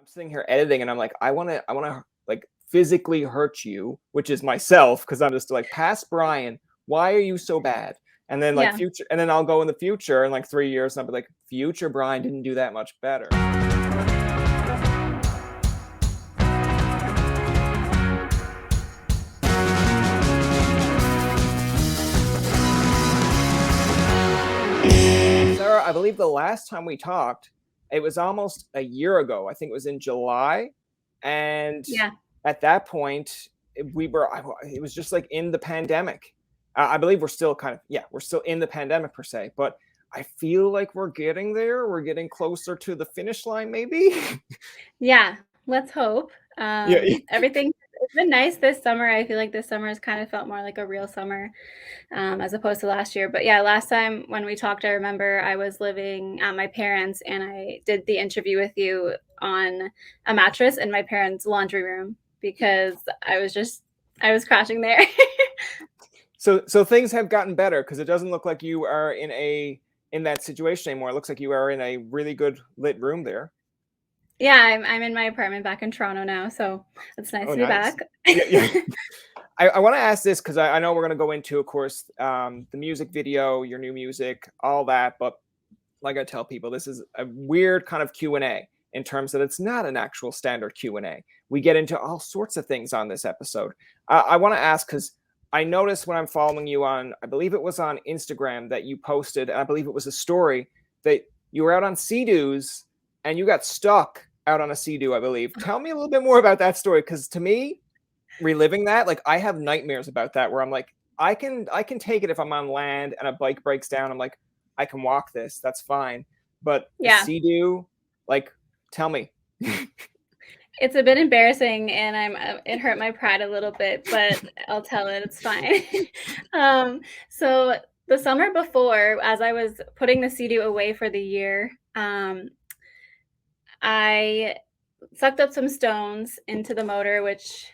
I'm sitting here editing and I'm like, I want to like physically hurt you, which is myself, because I'm just like, past Brian, why are you so bad? And then like Yeah. future, and then I'll go in the future in like 3 years and I'll be like, future Brian didn't do that much better. Sarah, I believe the last time we talked, it was almost a year ago. I think it was in July. And Yeah. at that point, it was just like in the pandemic. I believe we're still we're still in the pandemic per se, but I feel like we're getting there. We're getting closer to the finish line, maybe. Yeah. Let's hope. Yeah. Everything it's been nice this summer. I feel like this summer has kind of felt more like a real summer, as opposed to last year. But yeah, last time when we talked, I remember I was living at my parents' and I did the interview with you on a mattress in my parents' laundry room because I was crashing there. So things have gotten better because it doesn't look like you are in that situation anymore. It looks like you are in a really good lit room there. Yeah, I'm in my apartment back in Toronto now, so it's nice Oh, to be nice. back. Yeah, yeah. I want to ask this because I know we're going to go into, of course, the music video, your new music, all that. But like I tell people, this is a weird kind of Q&A in terms that it's not an actual standard Q&A. We get into all sorts of things on this episode. I want to ask because I noticed when I'm following you on, I believe it was on Instagram that you posted, and I believe it was a story that you were out on Sea-Doos and you got stuck out on a Sea-Doo, I believe. Tell me a little bit more about that story because to me, reliving that, like I have nightmares about that where I'm like, I can take it if I'm on land and a bike breaks down. I'm like, I can walk this, that's fine. But a Yeah. Sea-Doo, like, tell me. It's a bit embarrassing and it hurt my pride a little bit, but I'll tell it, it's fine. Um, so the summer before, as I was putting the Sea-Doo away for the year, I sucked up some stones into the motor, which,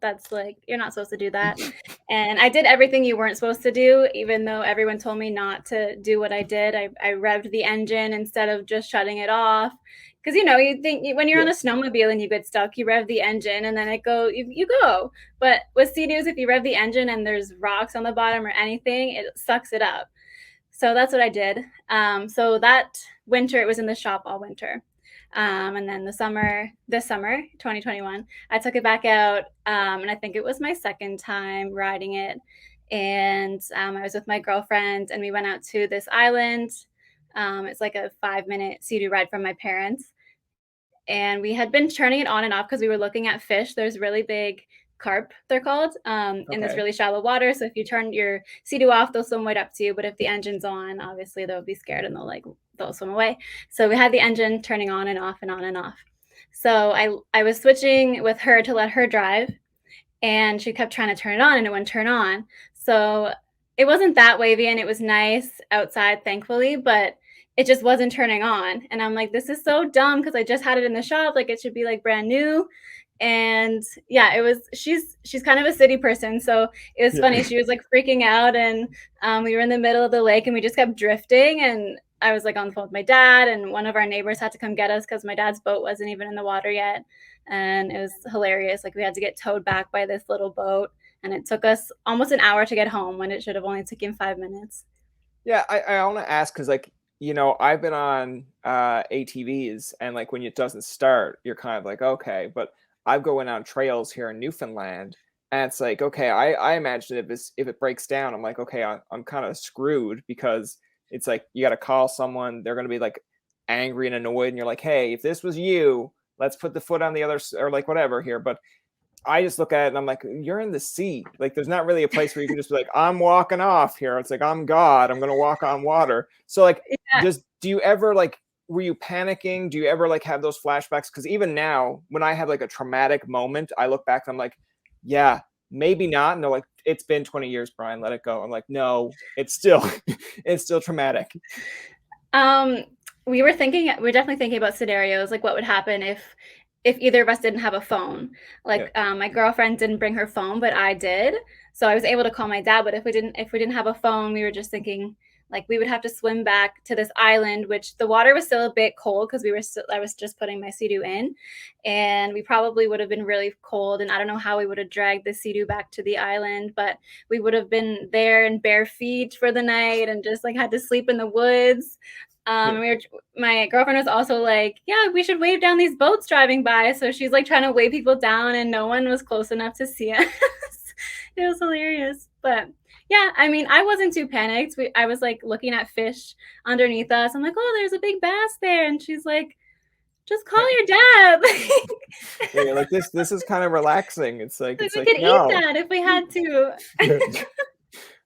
that's like, you're not supposed to do that. And I did everything you weren't supposed to do, even though everyone told me not to do what I did. I revved the engine instead of just shutting it off. Because, you think when you're on Yeah. a snowmobile and you get stuck, you rev the engine and then you go. But with Sea-Doos, if you rev the engine and there's rocks on the bottom or anything, it sucks it up. So that's what I did. So that winter, it was in the shop all winter. And then this summer, 2021, I took it back out. And I think it was my second time riding it. And I was with my girlfriend and we went out to this island. It's like a 5-minute Sea-Doo ride from my parents. And we had been turning it on and off because we were looking at fish. There's really big carp, they're called, in this Okay. really shallow water. So if you turn your Sea-Doo off, they'll swim right up to you. But if the engine's on, obviously they'll be scared and they'll swim away. So we had the engine turning on and off and on and off. So I was switching with her to let her drive, and she kept trying to turn it on and it wouldn't turn on. So it wasn't that wavy and it was nice outside, thankfully, but it just wasn't turning on. And I'm like, this is so dumb because I just had it in the shop. Like it should be like brand new. And yeah, she's kind of a city person. So it was funny. She was like freaking out and we were in the middle of the lake and we just kept drifting. And I was like on the phone with my dad and one of our neighbors had to come get us because my dad's boat wasn't even in the water yet. And it was hilarious. Like we had to get towed back by this little boat and it took us almost an hour to get home when it should have only taken 5 minutes. Yeah, I want to ask because, like, I've been on ATVs, and like when it doesn't start, you're kind of like, okay. But I'm going on trails here in Newfoundland, and it's like, okay, I imagine if it breaks down, I'm like, okay, I'm kind of screwed because it's like you got to call someone. They're gonna be like angry and annoyed, and you're like, hey, if this was you, let's put the foot on the other or like whatever here. But I just look at it and I'm like, you're in the sea. Like, there's not really a place where you can just be like, I'm walking off here. It's like, I'm God. I'm going to walk on water. So, like, Yeah. do you ever, like, were you panicking? Do you ever, like, have those flashbacks? Because even now, when I have, like, a traumatic moment, I look back and I'm like, yeah, maybe not. And they're like, it's been 20 years, Brian, let it go. I'm like, no, it's still, it's still traumatic. We were definitely thinking about scenarios, like what would happen if either of us didn't have a phone. Like my girlfriend didn't bring her phone, but I did. So I was able to call my dad. But if we didn't have a phone, we were just thinking Like we would have to swim back to this island, which the water was still a bit cold because I was just putting my sea in, and we probably would have been really cold. And I don't know how we would have dragged the sea back to the island, but we would have been there in bare feet for the night and just like had to sleep in the woods. My girlfriend was also like, yeah, we should wave down these boats driving by. So she's like trying to wave people down, and no one was close enough to see us. It was hilarious. But yeah, I mean, I wasn't too panicked. I was like looking at fish underneath us. I'm like, oh, there's a big bass there. And she's like, just call your dad. Yeah, like this is kind of relaxing. It's like We could eat no. that if we had to.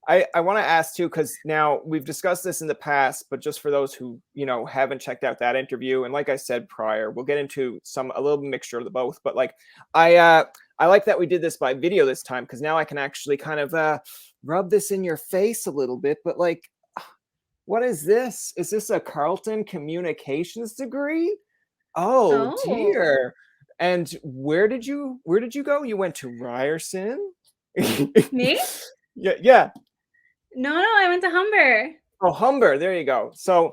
I want to ask too, because now we've discussed this in the past, but just for those who haven't checked out that interview, and like I said prior, we'll get into a little mixture of the both. But like I like that we did this by video this time, because now I can actually kind of rub this in your face a little bit. But like, what is this? Is this a Carleton communications degree? Oh Oh, dear. And where did you go? You went to Ryerson? me? Yeah, yeah. No, I went to Humber. Oh, Humber. There you go. So,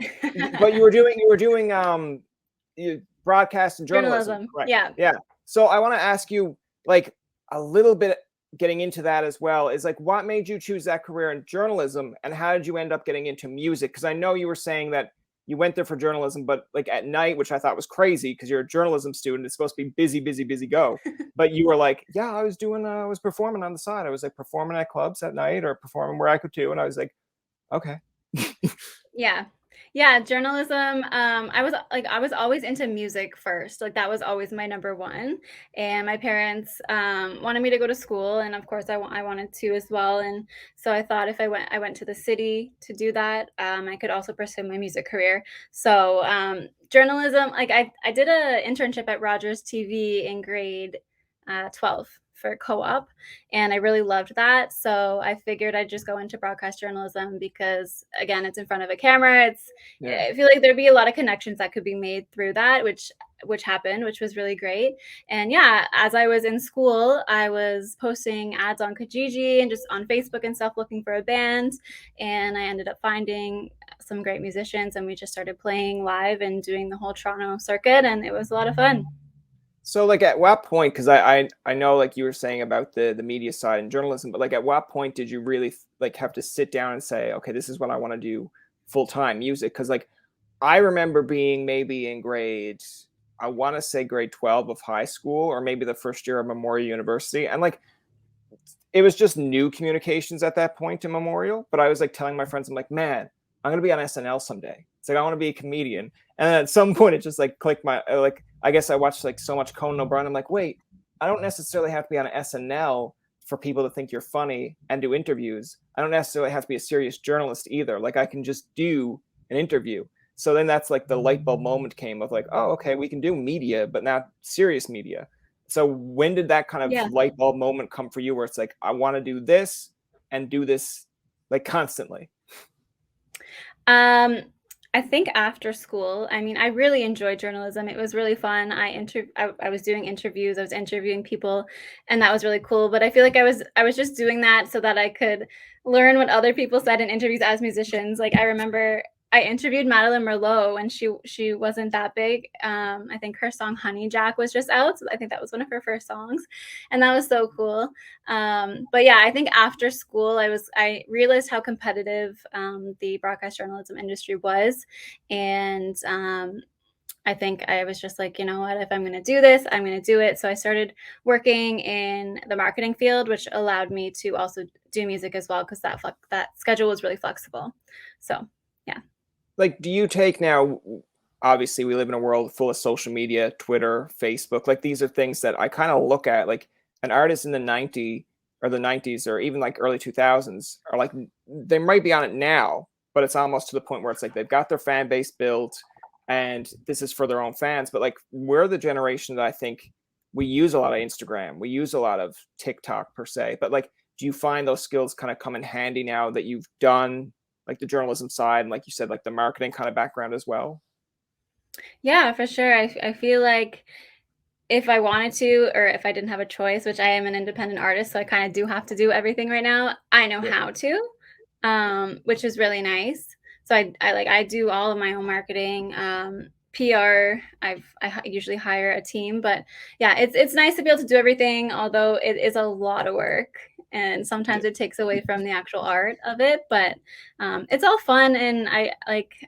but you were doing broadcast and journalism, Journalism. right? Yeah. Yeah. So I want to ask you, like, a little bit, getting into that as well, is like, what made you choose that career in journalism, and how did you end up getting into music? Because I know you were saying that you went there for journalism, but like at night, which I thought was crazy because you're a journalism student. It's supposed to be busy, busy, busy, go. But you were like, yeah, I was performing on the side. I was like performing at clubs at night or performing where I could too. And I was like, okay. Yeah. Yeah, journalism. I was always into music first. Like that was always my number one. And my parents wanted me to go to school, and of course I wanted to as well. And so I thought if I went to the city to do that, I could also pursue my music career. So journalism, like I did a internship at Rogers TV in grade 12 for co-op, and I really loved that. So I figured I'd just go into broadcast journalism because again, it's in front of a camera. Yeah. I feel like there'd be a lot of connections that could be made through that, which happened, which was really great. And yeah, as I was in school, I was posting ads on Kijiji and just on Facebook and stuff looking for a band, and I ended up finding some great musicians, and we just started playing live and doing the whole Toronto circuit, and it was a lot of fun. So like at what point, because I know like you were saying about the media side and journalism, but like at what point did you really like have to sit down and say, okay, this is what I want to do full time, music? Because like I remember being maybe in grade, I want to say grade 12 of high school, or maybe the first year of Memorial University, and like it was just new communications at that point in Memorial. But I was like telling my friends, I'm like, man, I'm gonna be on SNL someday. It's like I want to be a comedian. And then at some point, it just like clicked my like. I guess I watched like so much Conan O'Brien. I'm like, wait, I don't necessarily have to be on SNL for people to think you're funny and do interviews. I don't necessarily have to be a serious journalist either. Like I can just do an interview. So then that's like the light bulb moment came of like, oh, okay, we can do media, but not serious media. So when did that kind Yeah. of light bulb moment come for you where it's like, I want to do this and do this like constantly? Um, I think after school, I mean, I really enjoyed journalism. It was really fun. I was doing interviews, I was interviewing people, and that was really cool. But I feel like I was just doing that so that I could learn what other people said in interviews as musicians. Like I remember I interviewed Madeline Merlot when she wasn't that big. I think her song Honey Jack was just out. So I think that was one of her first songs. And that was so cool. But yeah, I think after school, I realized how competitive the broadcast journalism industry was, and I think I was just like, you know what, if I'm going to do this, I'm going to do it. So I started working in the marketing field, which allowed me to also do music as well because that schedule was really flexible. So yeah. Like, do you take now? Obviously, we live in a world full of social media, Twitter, Facebook. Like, these are things that I kind of look at. Like, an artist in the '90s or even like early 2000s are like, they might be on it now, but it's almost to the point where it's like they've got their fan base built, and this is for their own fans. But like, we're the generation that I think we use a lot of Instagram, we use a lot of TikTok per se. But like, do you find those skills kind of come in handy now that you've done like the journalism side and like you said, like the marketing kind of background as well? Yeah, for sure. I feel like if I wanted to, or if I didn't have a choice, which I am an independent artist, so I kind of do have to do everything right now, I know Yeah. how to, which is really nice. So I do all of my own marketing, PR. Usually hire a team, but yeah, it's nice to be able to do everything, although it is a lot of work, and Yeah. sometimes it takes away from the actual art of it. But it's all fun, and I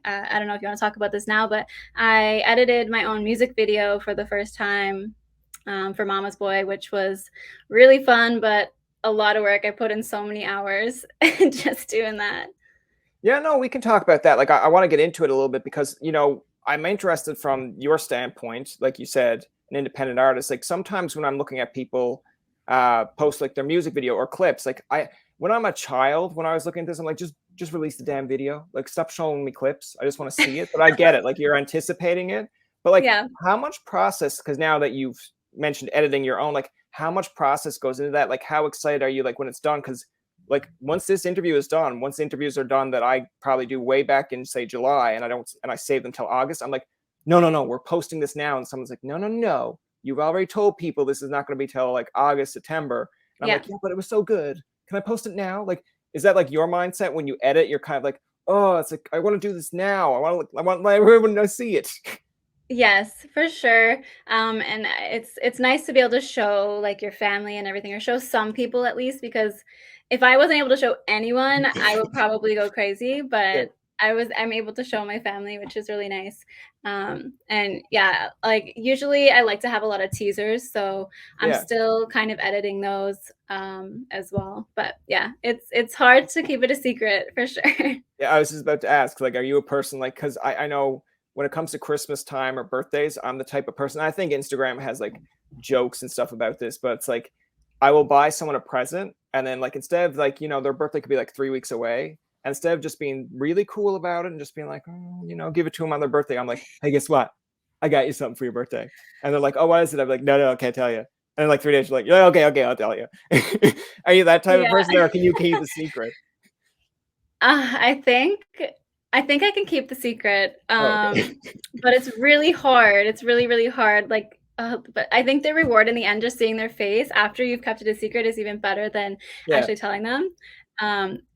don't know if you want to talk about this now, but I edited my own music video for the first time, for Mama's Boy, which was really fun, but a lot of work. I put in so many hours just doing that. Yeah, no, we can talk about that. Like, I want to get into it a little bit because, I'm interested from your standpoint, like you said, an independent artist. Like sometimes when I'm looking at people post like their music video or clips, like when I'm a child, when I was looking at this, I'm like, just release the damn video. Like, stop showing me clips. I just want to see it. But I get it. Like, you're anticipating it. But like, Yeah. how much process? Because now that you've mentioned editing your own, like, how much process goes into that? Like, how excited are you like when it's done? Because like once this interview is done, once interviews are done that I probably do way back in say July and I save them till August, I'm like, no, we're posting this now. And someone's like, no. You've already told people this is not going to be till like August, September. And I'm Yeah. like, yeah, but it was so good. Can I post it now? Like, is that like your mindset when you edit? You're kind of like, oh, it's like I want to do this now. I want everyone to see it. Yes, for sure. And it's nice to be able to show like your family and everything, or show some people at least, because if I wasn't able to show anyone, I would probably go crazy. Yeah, But I'm able to show my family, which is really nice. And yeah, like usually I like to have a lot of teasers, so I'm yeah. still kind of editing those as well. But yeah, it's hard to keep it a secret for sure. Yeah, I was just about to ask, like, are you a person like, because I know when it comes to Christmas time or birthdays, I'm the type of person, I think Instagram has like jokes and stuff about this, but it's like I will buy someone a present and then like instead of like, their birthday could be like 3 weeks away. And instead of just being really cool about it and just being like, oh, give it to them on their birthday, I'm like, hey, guess what? I got you something for your birthday. And they're like, oh, what is it? I'm like, no, I can't tell you. And then like 3 days, you're like, yeah, okay, I'll tell you. Are you that type of Yeah. person or can you keep the secret? I think I can keep the secret, Oh, okay. but it's really hard. It's really, really hard. But I think the reward in the end, just seeing their face after you've kept it a secret, is even better than Yeah. actually telling them.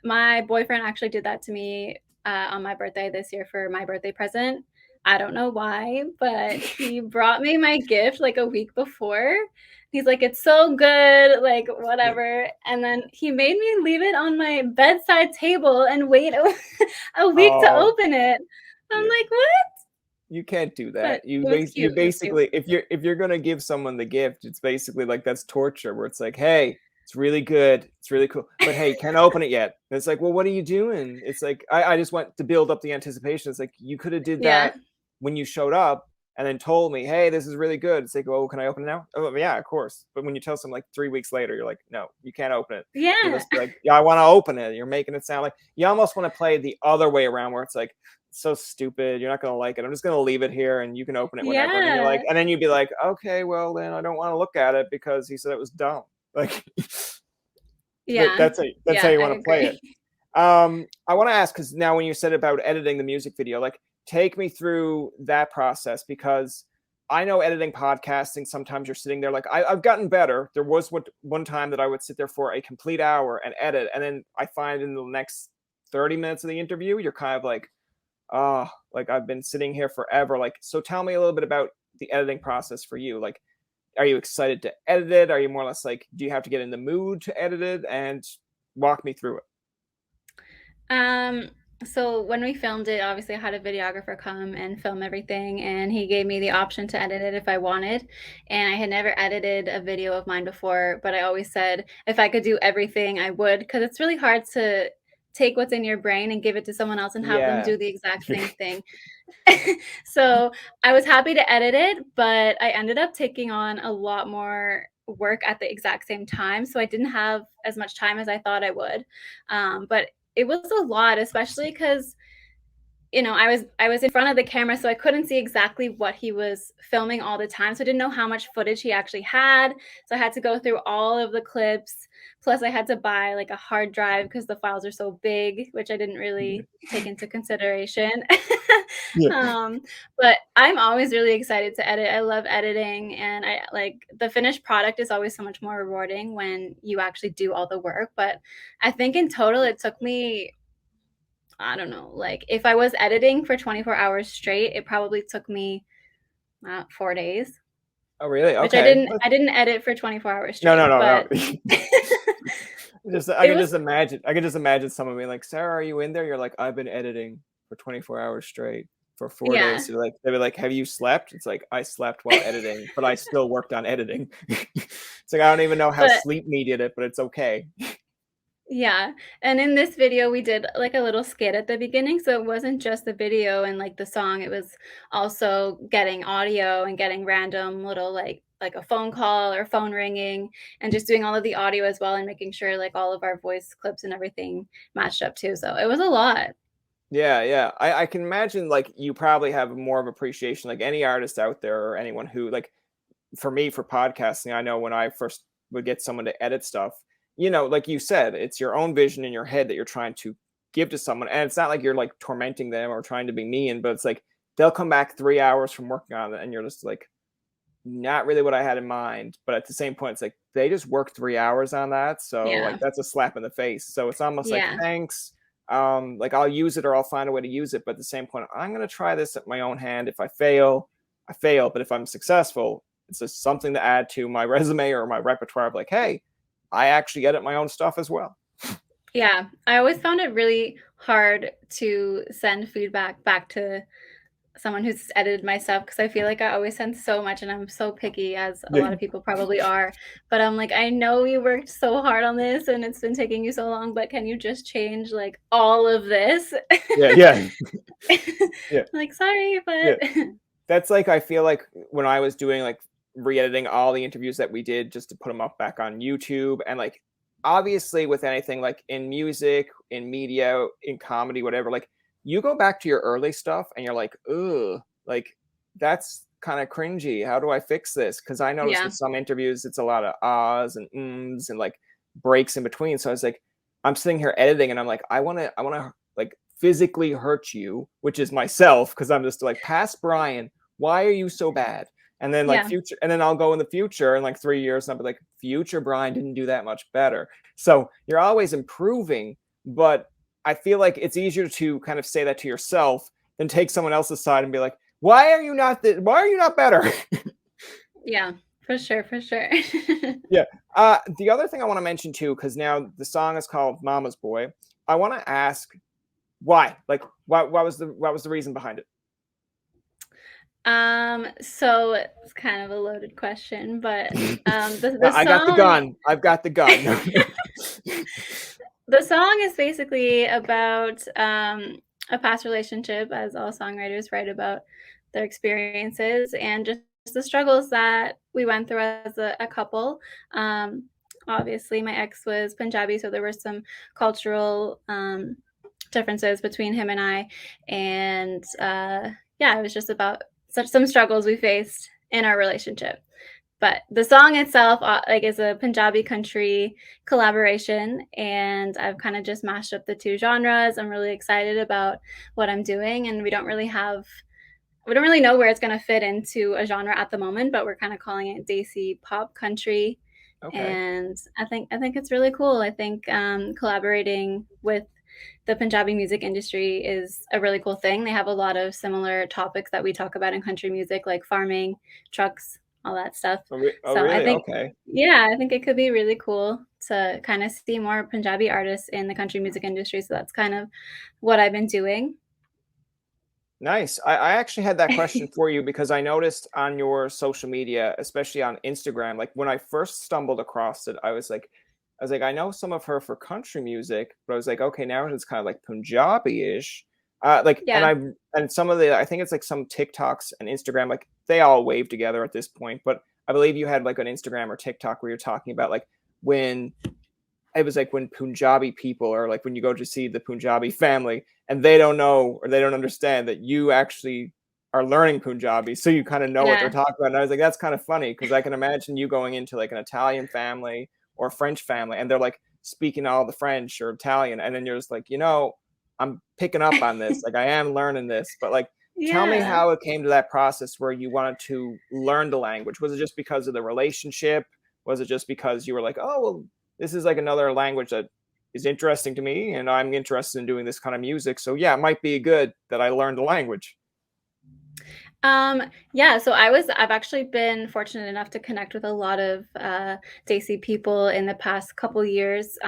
My boyfriend actually did that to me on my birthday this year for my birthday present. I don't know why, but he brought me my gift like a week before. He's like, "It's so good," like, Yeah. whatever, and then he made me leave it on my bedside table and wait a week to Oh, open it. I'm yeah. like, "What?" You can't do But that. it was You cute, it was cute. basically, if you're gonna give someone the gift, it's basically like that's torture where it's like, "Hey, it's really good. It's really cool. But hey, can't open it yet." And it's like, "Well, what are you doing?" It's like I just want to build up the anticipation. It's like you could have did Yeah. that when you showed up and then told me, "Hey, this is really good." It's like, "Oh, can I open it now?" Oh, yeah, of course. But when you tell someone like 3 weeks later, you're like, "No, you can't open it." You're Yeah. just like, "Yeah, I want to open it." You're making it sound like you almost want to play the other way around where it's like, so stupid. You're not gonna like it. I'm just gonna leave it here and you can open it whenever. And then you're Yeah. like, and then you'd be like, okay, well then I don't want to look at it because he said it was dumb. Like Yeah. that's how Yeah, you I want to play it. agree. I want to ask because now when you said about editing the music video, like take me through that process because I know editing podcasting. Sometimes you're sitting there like I've gotten better. There was one time that I would sit there for a complete hour and edit, and then I find in the next 30 minutes of the interview, you're kind of like, oh, like I've been sitting here forever. Like, so tell me a little bit about the editing process for you. Like, are you excited to edit it? Are you more or less like, do you have to get in the mood to edit it? And walk me through it. Um, so when we filmed it, obviously I had a videographer come and film everything, and he gave me the option to edit it if I wanted. And I had never edited a video of mine before, but I always said if I could do everything, I would, because it's really hard to take what's in your brain and give it to someone else and have them Yeah. do the exact same thing. So I was happy to edit it, but I ended up taking on a lot more work at the exact same time. So I didn't have as much time as I thought I would. But it was a lot, especially because I was in front of the camera, so I couldn't see exactly what he was filming all the time. So I didn't know how much footage he actually had. So I had to go through all of the clips. Plus, I had to buy like a hard drive because the files are so big, which I didn't really take into consideration. Yeah. um, but I'm always really excited to edit. I love editing, and I like the finished product is always so much more rewarding when you actually do all the work. But I think in total, it took me I don't know, like if I was editing for 24 hours straight, it probably took me 4 days, Oh, really? which Okay. I didn't edit for 24 hours No, no, straight, no, but no. Just I it can was, just imagine. I can just imagine someone being like, "Sarah, are you in there?" You're like, "I've been editing for 24 hours straight for 4 days." yeah. So like, they'd be like, "Have you slept?" It's like, "I slept while editing, but I still worked on editing." It's like I don't even know how But sleep mediated it, but it's okay. yeah, and in this video, we did, like, a little skit at the beginning, so it wasn't just the video and, like, the song, it was also getting audio and getting random little, like a phone call or phone ringing, and just doing all of the audio as well and making sure, like, all of our voice clips and everything matched up too, so it was a lot. Yeah, yeah. I can imagine like you probably have more of appreciation, like any artist out there or anyone who like for me for podcasting, I know when I first would get someone to edit stuff, like you said, it's your own vision in your head that you're trying to give to someone. And it's not like you're like tormenting them or trying to be mean, but it's like they'll come back 3 hours from working on it and you're just like, not really what I had in mind. But at the same point, it's like they just worked 3 hours on that. So like Yeah, that's a slap in the face. So it's almost like yeah, thanks. Like I'll use it or I'll find a way to use it. But at the same point, I'm gonna try this at my own hand. If I fail, I fail. But if I'm successful, it's just something to add to my resume or my repertoire of like, hey, I actually edit my own stuff as well. yeah. I always found it really hard to send feedback back to someone who's edited my stuff because I feel like I always send so much and I'm so picky, as a Yeah, lot of people probably are. But I'm like, I know you worked so hard on this and it's been taking you so long, but can you just change like all of this? yeah, yeah, yeah, Like, sorry, yeah. but That's like I feel like when I was doing like re-editing all the interviews that we did just to put them up back on YouTube and like obviously with anything like in music, in media, in comedy, whatever, like you go back to your early stuff and you're like, ugh, like that's kind of cringy. How do I fix this? Because I noticed yeah, with some interviews it's a lot of ahs and ums and like breaks in between. So I was like, I'm sitting here editing and I'm like, I wanna like physically hurt you, which is myself, because I'm just like, past Brian, why are you so bad? And then like yeah, future, and then I'll go in the future in like 3 years and I'll be like, future Brian didn't do that much better. So you're always improving, but I feel like it's easier to kind of say that to yourself than take someone else's side and be like, why are you not better? yeah, for sure, for sure. Yeah. The other thing I want to mention too, because now the song is called Mama's Boy. I want to ask why? Like, what was the reason behind it? So it's kind of a loaded question, but the I got the song gun. I've got the gun. the song is basically about a past relationship, as all songwriters write about their experiences and just the struggles that we went through as a couple. Um, Obviously, my ex was Punjabi, so there were some cultural differences between him and I. And yeah, it was just about such some struggles we faced in our relationship. But the song itself, like, is a Punjabi country collaboration, and I've kind of just mashed up the two genres. I'm really excited about what I'm doing, and we don't really know where it's going to fit into a genre at the moment, but we're kind of calling it Desi pop country, Okay. and I think it's really cool. I think collaborating with the Punjabi music industry is a really cool thing. They have a lot of similar topics that we talk about in country music, like farming, trucks, all that stuff. Oh, So I really? think, Okay. yeah, I think it could be really cool to kind of see more Punjabi artists in the country music industry. So that's kind of what I've been doing. Nice. I actually had that question for you because I noticed on your social media, especially on Instagram, like when I first stumbled across it, I was like, I know some of her for country music, but I was like, okay, now it's kind of like Punjabi-ish. Like, Yeah, and some of the, I think it's like some TikToks and Instagram, like they all wave together at this point. But I believe you had like an Instagram or TikTok where you're talking about like when it was like when Punjabi people or like when you go to see the Punjabi family and they don't know or they don't understand that you actually are learning Punjabi, so you kind of know what they're yeah, talking about. And I was like, that's kind of funny because I can imagine you going into like an Italian family or French family, and they're like speaking all the French or Italian, and then you're just like, I'm picking up on this, like I am learning this, but like. Tell me yeah. how it came to that process where you wanted to learn the language. Was it just because of the relationship? Was it just because you were like, oh, well, this is like another language that is interesting to me, and I'm interested in doing this kind of music. So yeah, it might be good that I learned the language. Yeah, so I've actually been fortunate enough to connect with a lot of Desi people in the past couple years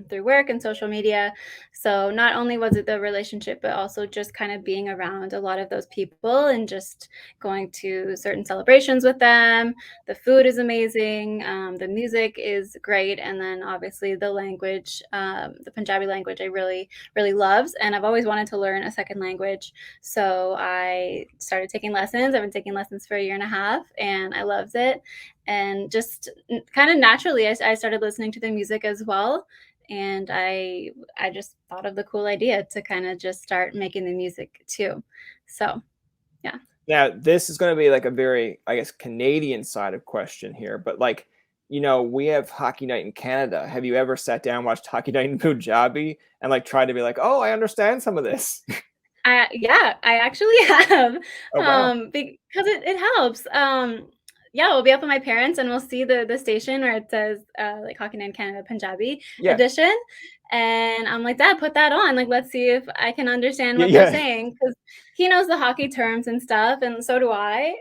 through work and social media. So not only was it the relationship, but also just kind of being around a lot of those people and just going to certain celebrations with them. The food is amazing, the music is great, and then obviously the language, the Punjabi language, I really, really loves, and I've always wanted to learn a second language. So I started taking lessons. I've been taking lessons for a year and a half, and I loved it. And just kind of naturally, I started listening to the music as well. And I just thought of the cool idea to kind of just start making the music too. So yeah. Now, this is going to be like a very, I guess, Canadian side of question here, but like, we have hockey night in Canada. Have you ever sat down, watched hockey night in Punjabi, and like tried to be like, oh, I understand some of this? Yeah, I actually have, Oh wow. because it helps. Yeah, we'll be up with my parents and we'll see the station where it says like Hockey Night in Canada Punjabi Yeah. edition, and I'm like, Dad, put that on. Like, let's see if I can understand Yeah. what they're Yeah. saying because he knows the hockey terms and stuff, and so do I.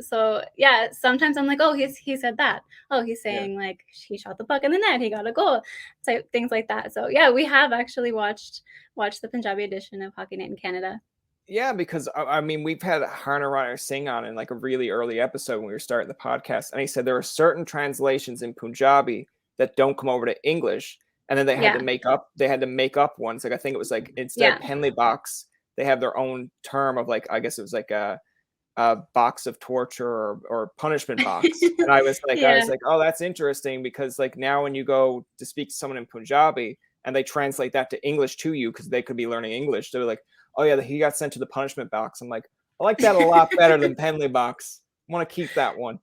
So yeah, sometimes I'm like, oh, he said that. Oh, he's Yeah. saying like he shot the puck in the net, he got a goal, type things like that. So yeah, we have actually watched the Punjabi edition of Hockey Night in Canada. Yeah, because I mean, we've had Harner Runner sing on in like a really early episode when we were starting the podcast, and he said there are certain translations in Punjabi that don't come over to English, and then Yeah, they had to make up ones. Like I think it was like instead of yeah. Penley box, they have their own term of like I guess it was like a box of torture or punishment box. And I Yeah. was like, oh, that's interesting because like now when you go to speak to someone in Punjabi and they translate that to English to you because they could be learning English, they're like, oh yeah, he got sent to the punishment box. I'm like, I like that a lot better than Penley box. I want to keep that one.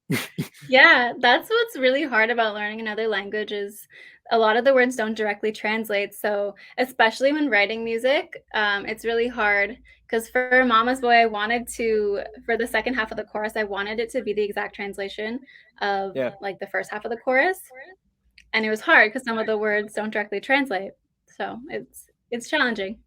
Yeah, that's what's really hard about learning another language is a lot of the words don't directly translate. So, especially when writing music, it's really hard because for Mama's Boy, I wanted to, for the second half of the chorus, I wanted it to be the exact translation of Yeah. like the first half of the chorus. And it was hard because some of the words don't directly translate. So it's challenging.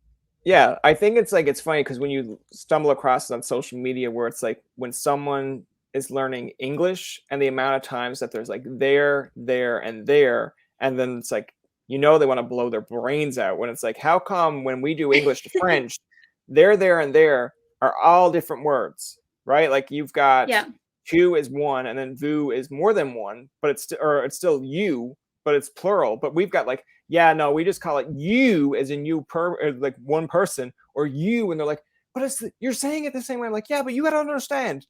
Yeah, I think it's like it's funny because when you stumble across it on social media where it's like when someone is learning English and the amount of times that there's like there, and then it's like they want to blow their brains out when it's like, how come when we do English to French, there, and there are all different words, right? Like you've got Yeah. two is one, and then vous is more than one, but it's still you, but it's plural. But we've got like, yeah, no, we just call it you as in you like one person or you, and they're like, but you're saying it the same way. I'm like, yeah, but you got to understand.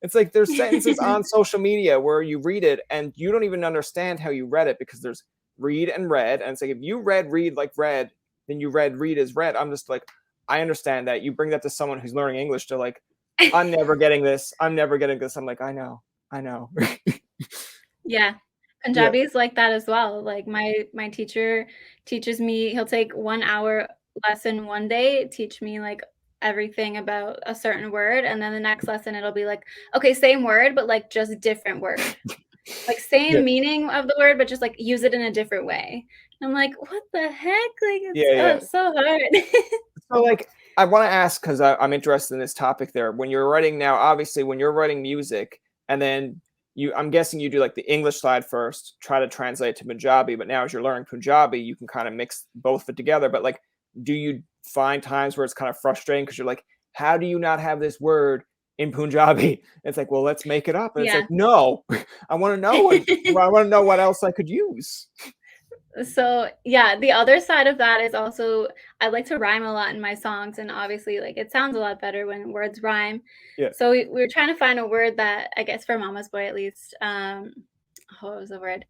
It's like there's sentences on social media where you read it and you don't even understand how you read it because there's read and read, and it's like if you read like read, then you read as read. I'm just like, I understand that. You bring that to someone who's learning English, they're like, I'm never getting this. I'm never getting this. I'm like, I know. Yeah. Yeah. Punjabi is like that as well. Like my teacher teaches me, he'll take 1 hour lesson one day, teach me like everything about a certain word, and then the next lesson it'll be like, okay, same word, but like just different word. Like Yeah. same meaning of the word, but just like use it in a different way. And I'm like, what the heck? Like Yeah. Yeah. it's so hard. So, like, I want to ask because I'm interested in this topic. There, when you're writing now, obviously, when you're writing music, and then I'm guessing you do like the English side first, try to translate to Punjabi. But now, as you're learning Punjabi, you can kind of mix both of it together. But like, do you find times where it's kind of frustrating because you're like, how do you not have this word in Punjabi? It's like, well, let's make it up. And it's Yeah. like, no, I want to know I want to know what else I could use. So, yeah, the other side of that is also I like to rhyme a lot in my songs, and obviously, like, it sounds a lot better when words rhyme. Yeah. So we were trying to find a word that I guess for Mama's Boy at least, what was the word?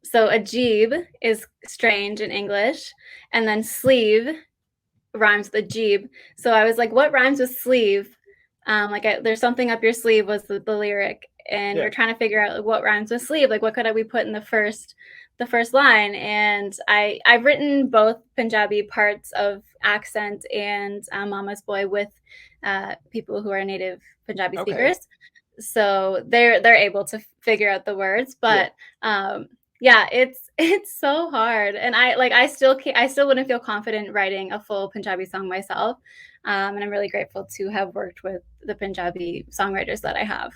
So Ajib is strange in English, and then sleeve rhymes with Ajib. So I was like, what rhymes with sleeve? There's something up your sleeve was the lyric, and we're Yeah. trying to figure out like, what rhymes with sleeve. Like, what could we put in the first line? And I've written both Punjabi parts of accent and Mama's Boy with people who are native Punjabi Okay. speakers, so they're able to figure out the words. Yeah. But yeah, It's so hard, and I still wouldn't feel confident writing a full Punjabi song myself, and I'm really grateful to have worked with the Punjabi songwriters that I have.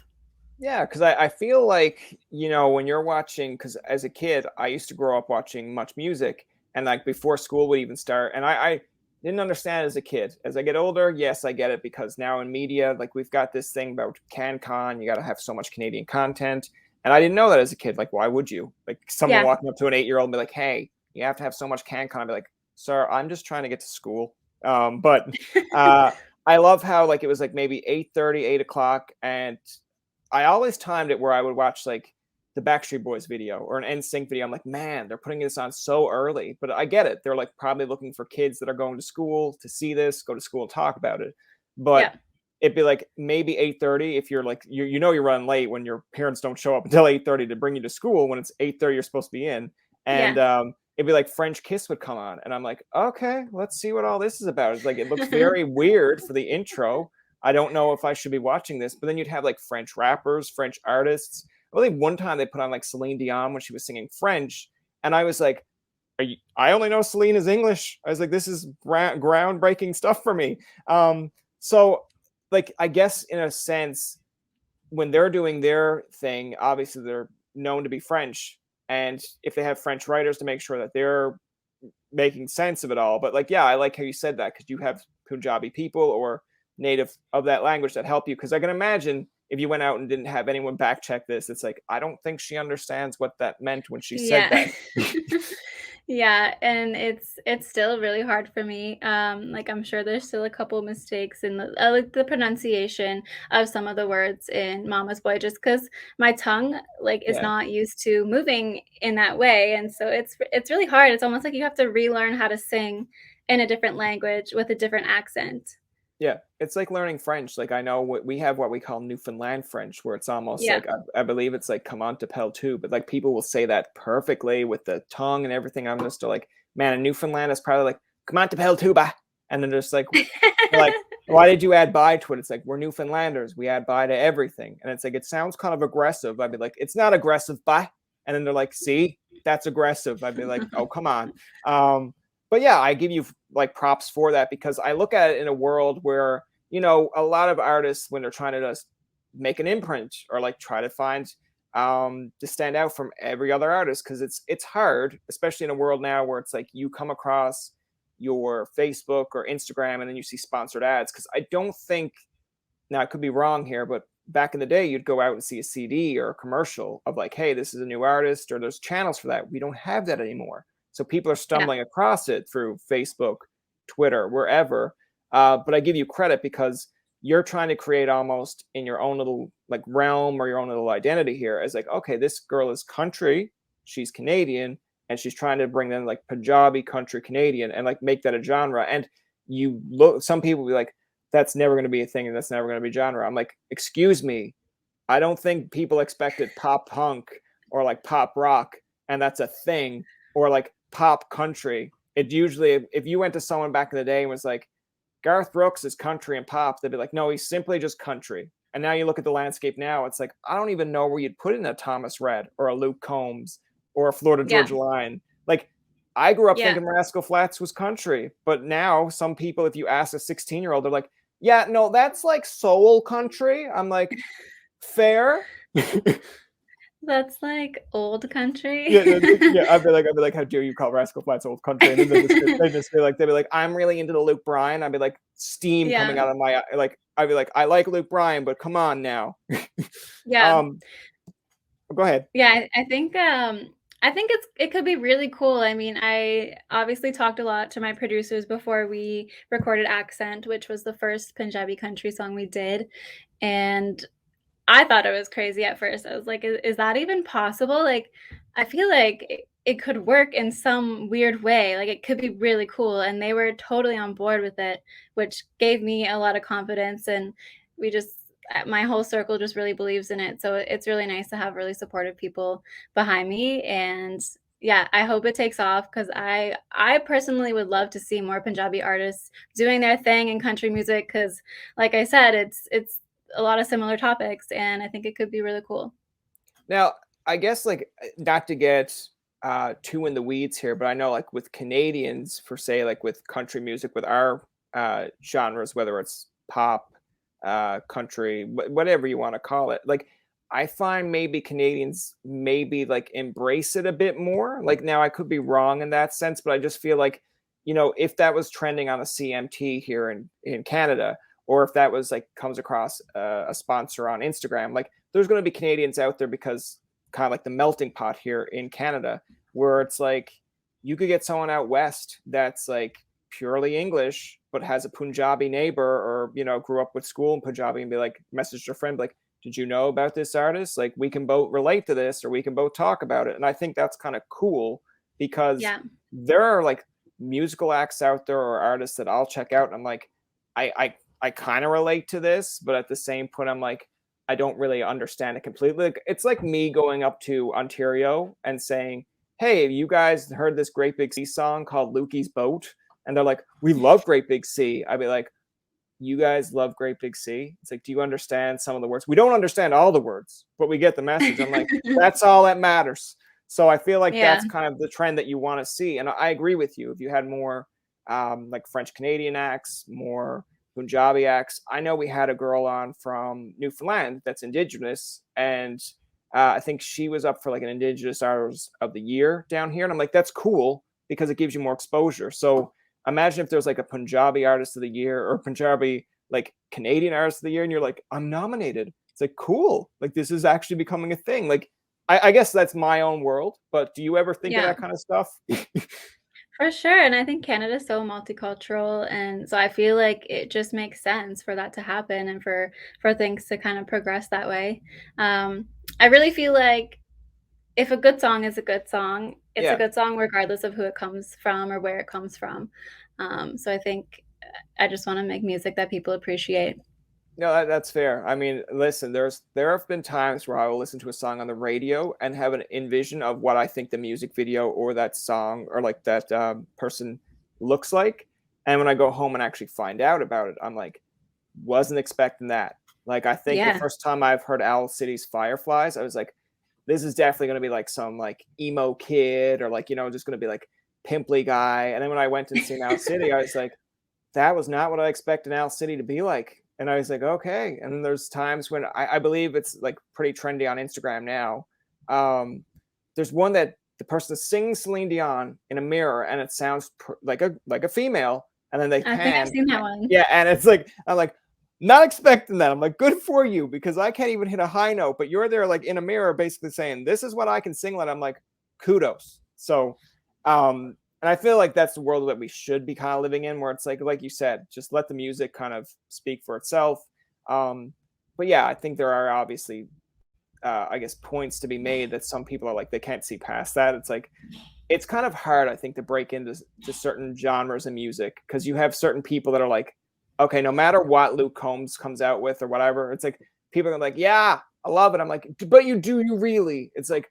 Yeah, because I feel like, when you're watching, because as a kid, I used to grow up watching much music, and like before school would even start, and I didn't understand as a kid. As I get older, yes, I get it because now in media, like we've got this thing about CanCon, you got to have so much Canadian content, and I didn't know that as a kid. Like, why would you? Like someone Yeah. walking up to an 8-year-old and be like, "Hey, you have to have so much CanCon." I'd be like, "Sir, I'm just trying to get to school." But uh, I love how like it was like maybe 8:30, 8 o'clock, and I always timed it where I would watch like the Backstreet Boys video or an NSYNC video. I'm like, man, they're putting this on so early. But I get it. They're like probably looking for kids that are going to school to see this, go to school and talk about it. But Yeah. it'd be like maybe 8:30 if you're like you're running late when your parents don't show up until 8:30 to bring you to school when it's 8:30 you're supposed to be in. And Yeah. it'd be like French Kiss would come on and I'm like, okay, let's see what all this is about. It's like it looks very weird for the intro. I don't know if I should be watching this, but then you'd have like French rappers, French artists. I believe one time they put on like Celine Dion when she was singing French, and I was like, I only know Celine is English. I was like, this is groundbreaking stuff for me. So, like, I guess in a sense, when they're doing their thing, obviously they're known to be French, and if they have French writers to make sure that they're making sense of it all. But like, yeah, I like how you said that because you have Punjabi people or native of that language that help you. Because I can imagine if you went out and didn't have anyone back check this, it's like I don't think she understands what that meant when she said Yeah. that. Yeah, and it's still really hard for me. Like I'm sure there's still a couple mistakes in like the pronunciation of some of the words in Mama's Boy, just because my tongue like is Yeah. not used to moving in that way, and so it's really hard. It's almost like you have to relearn how to sing in a different language with a different accent. Yeah, it's like learning French. Like I know we have what we call Newfoundland French, where it's almost Yeah. like I believe it's like comment appelle too, but like people will say that perfectly with the tongue and everything. I'm just like, man, in Newfoundland is probably like comment appelle tout ba, and then just like, why did you add by to it? It's like we're Newfoundlanders, we add by to everything, and it's like it sounds kind of aggressive. I'd be like, it's not aggressive, bye, and then they're like, see, that's aggressive. I'd be like, oh come on. But yeah, I give you like props for that because I look at it in a world where a lot of artists when they're trying to just make an imprint or like try to find to stand out from every other artist because it's hard, especially in a world now where it's like you come across your Facebook or Instagram and then you see sponsored ads because I don't think now I could be wrong here, but back in the day you'd go out and see a CD or a commercial of like, hey, this is a new artist or there's channels for that. We don't have that anymore. So people are Yeah. stumbling across it through Facebook, Twitter, wherever. But I give you credit because you're trying to create almost in your own little like realm or your own little identity here as like, okay, this girl is country, she's Canadian, and she's trying to bring in like Punjabi country Canadian and like make that a genre. And you look, some people be like, that's never going to be a thing and that's never going to be genre. I'm like, excuse me, I don't think people expected pop punk or like pop rock and that's a thing or like pop country. It usually, if you went to someone back in the day and was like, Garth Brooks is country and pop, they'd be like, no, he's simply just country. And now you look at the landscape now, it's like, I don't even know where you'd put in a Thomas Rhett or a Luke Combs or a Florida Yeah. Georgia Line. Like, I grew up Yeah. thinking Rascal Flatts was country, but now some people, if you ask a 16-year-old, they're like, yeah, no, that's like soul country. I'm like, fair. That's like old country. Yeah, yeah. I'd be like, how dare you call Rascal Flatts old country? And then they'd be like, I'm really into the Luke Bryan. I'd be like, steam coming Yeah. out of my like. I'd be like, I like Luke Bryan, but come on now. Yeah. um, go ahead. Yeah, I think it could be really cool. I mean, I obviously talked a lot to my producers before we recorded Accent, which was the first Punjabi country song we did, and I thought it was crazy at first. I was like, is that even possible? Like, I feel like it could work in some weird way. Like, it could be really cool. And they were totally on board with it, which gave me a lot of confidence. And we just, my whole circle just really believes in it. So it's really nice to have really supportive people behind me. And yeah, I hope it takes off because I personally would love to see more Punjabi artists doing their thing in country music because, like I said, it's a lot of similar topics, and I think it could be really cool. Now, I guess like not to get too in the weeds here, but I know like with Canadians, for say like with country music, with our genres, whether it's pop, country, whatever you want to call it, like I find maybe Canadians maybe like embrace it a bit more. Like now I could be wrong in that sense, but I just feel like, you know, if that was trending on a CMT here in Canada, or if that was like comes across a sponsor on Instagram, like there's going to be Canadians out there because kind of like the melting pot here in Canada, where it's like you could get someone out west that's like purely English, but has a Punjabi neighbor, or you know, grew up with school in Punjabi, and be like, message their friend, like, did you know about this artist? Like, we can both relate to this, or we can both talk about it. And I think that's kind of cool because Yeah. there are like musical acts out there or artists that I'll check out, and I'm like, I kind of relate to this, but at the same point, I'm like, I don't really understand it completely. Like, it's like me going up to Ontario and saying, "Hey, you guys heard this Great Big Sea song called Lukey's Boat?" And they're like, "We love Great Big Sea." I'd be like, "You guys love Great Big Sea?" It's like, "Do you understand some of the words?" We don't understand all the words, but we get the message. I'm like, that's all that matters. So I feel like Yeah. that's kind of the trend that you want to see. And I agree with you. If you had more like French Canadian acts, more Punjabi acts. I know we had a girl on from Newfoundland that's Indigenous, and I think she was up for like an Indigenous Artist of the Year down here. And I'm like, that's cool because it gives you more exposure. So imagine if there's like a Punjabi Artist of the Year or Punjabi like Canadian Artist of the Year, and you're like, I'm nominated. It's like, cool. Like this is actually becoming a thing. Like I guess that's my own world, but do you ever think of Yeah. that kind of stuff? For sure, and I think Canada's so multicultural, and so I feel like it just makes sense for that to happen and for things to kind of progress that way. I really feel like if a good song is a good song, it's a Yeah. good song regardless of who it comes from or where it comes from. So I think I just want to make music that people appreciate. No, that's fair. I mean, listen, there have been times where I will listen to a song on the radio and have an envision of what I think the music video or that song or like that person looks like. And when I go home and actually find out about it, I'm like, wasn't expecting that. Like, I think the Yeah. first time I've heard Owl City's Fireflies, I was like, this is definitely going to be like some like emo kid, or like, you know, just going to be like pimply guy. And then when I went and seen Owl City, I was like, that was not what I expected Owl City to be like. And I was like, okay. And then there's times when I believe it's like pretty trendy on Instagram now. There's one that the person sings Celine Dion in a mirror, and it sounds like a female, and then they I think I've pan. seen that one. Yeah, and it's like I'm like not expecting that. I'm like, good for you, because I can't even hit a high note, but you're there like in a mirror, basically saying this is what I can sing. And I'm like, kudos. So, and I feel like that's the world that we should be kind of living in, where it's like you said, just let the music kind of speak for itself. But yeah, I think there are obviously, I guess, points to be made that some people are like they can't see past that. It's like it's kind of hard, I think, to break into to certain genres of music, because you have certain people that are like, okay, no matter what Luke Combs comes out with or whatever, it's like people are like, yeah, I love it. I'm like, but you really? It's like,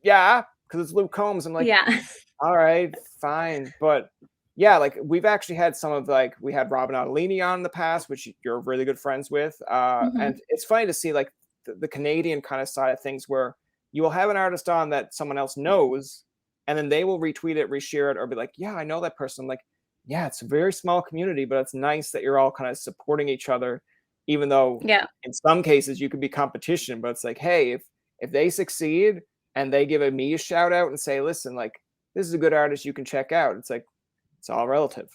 yeah, because it's Luke Combs. I'm like, Yeah. all right, fine. But yeah, like we've actually had some of like we had Robin Ottolini on in the past, which you're really good friends with. And Mhm. it's funny to see like the Canadian kind of side of things, where you will have an artist on that someone else knows, and then they will retweet it, reshare it, or be like, yeah, I know that person. I'm like, yeah, it's a very small community, but it's nice that you're all kind of supporting each other, even though Yeah. in some cases you could be competition. But it's like, hey, if they succeed and they give me a shout out and say, listen, like this is a good artist you can check out. It's like it's all relative.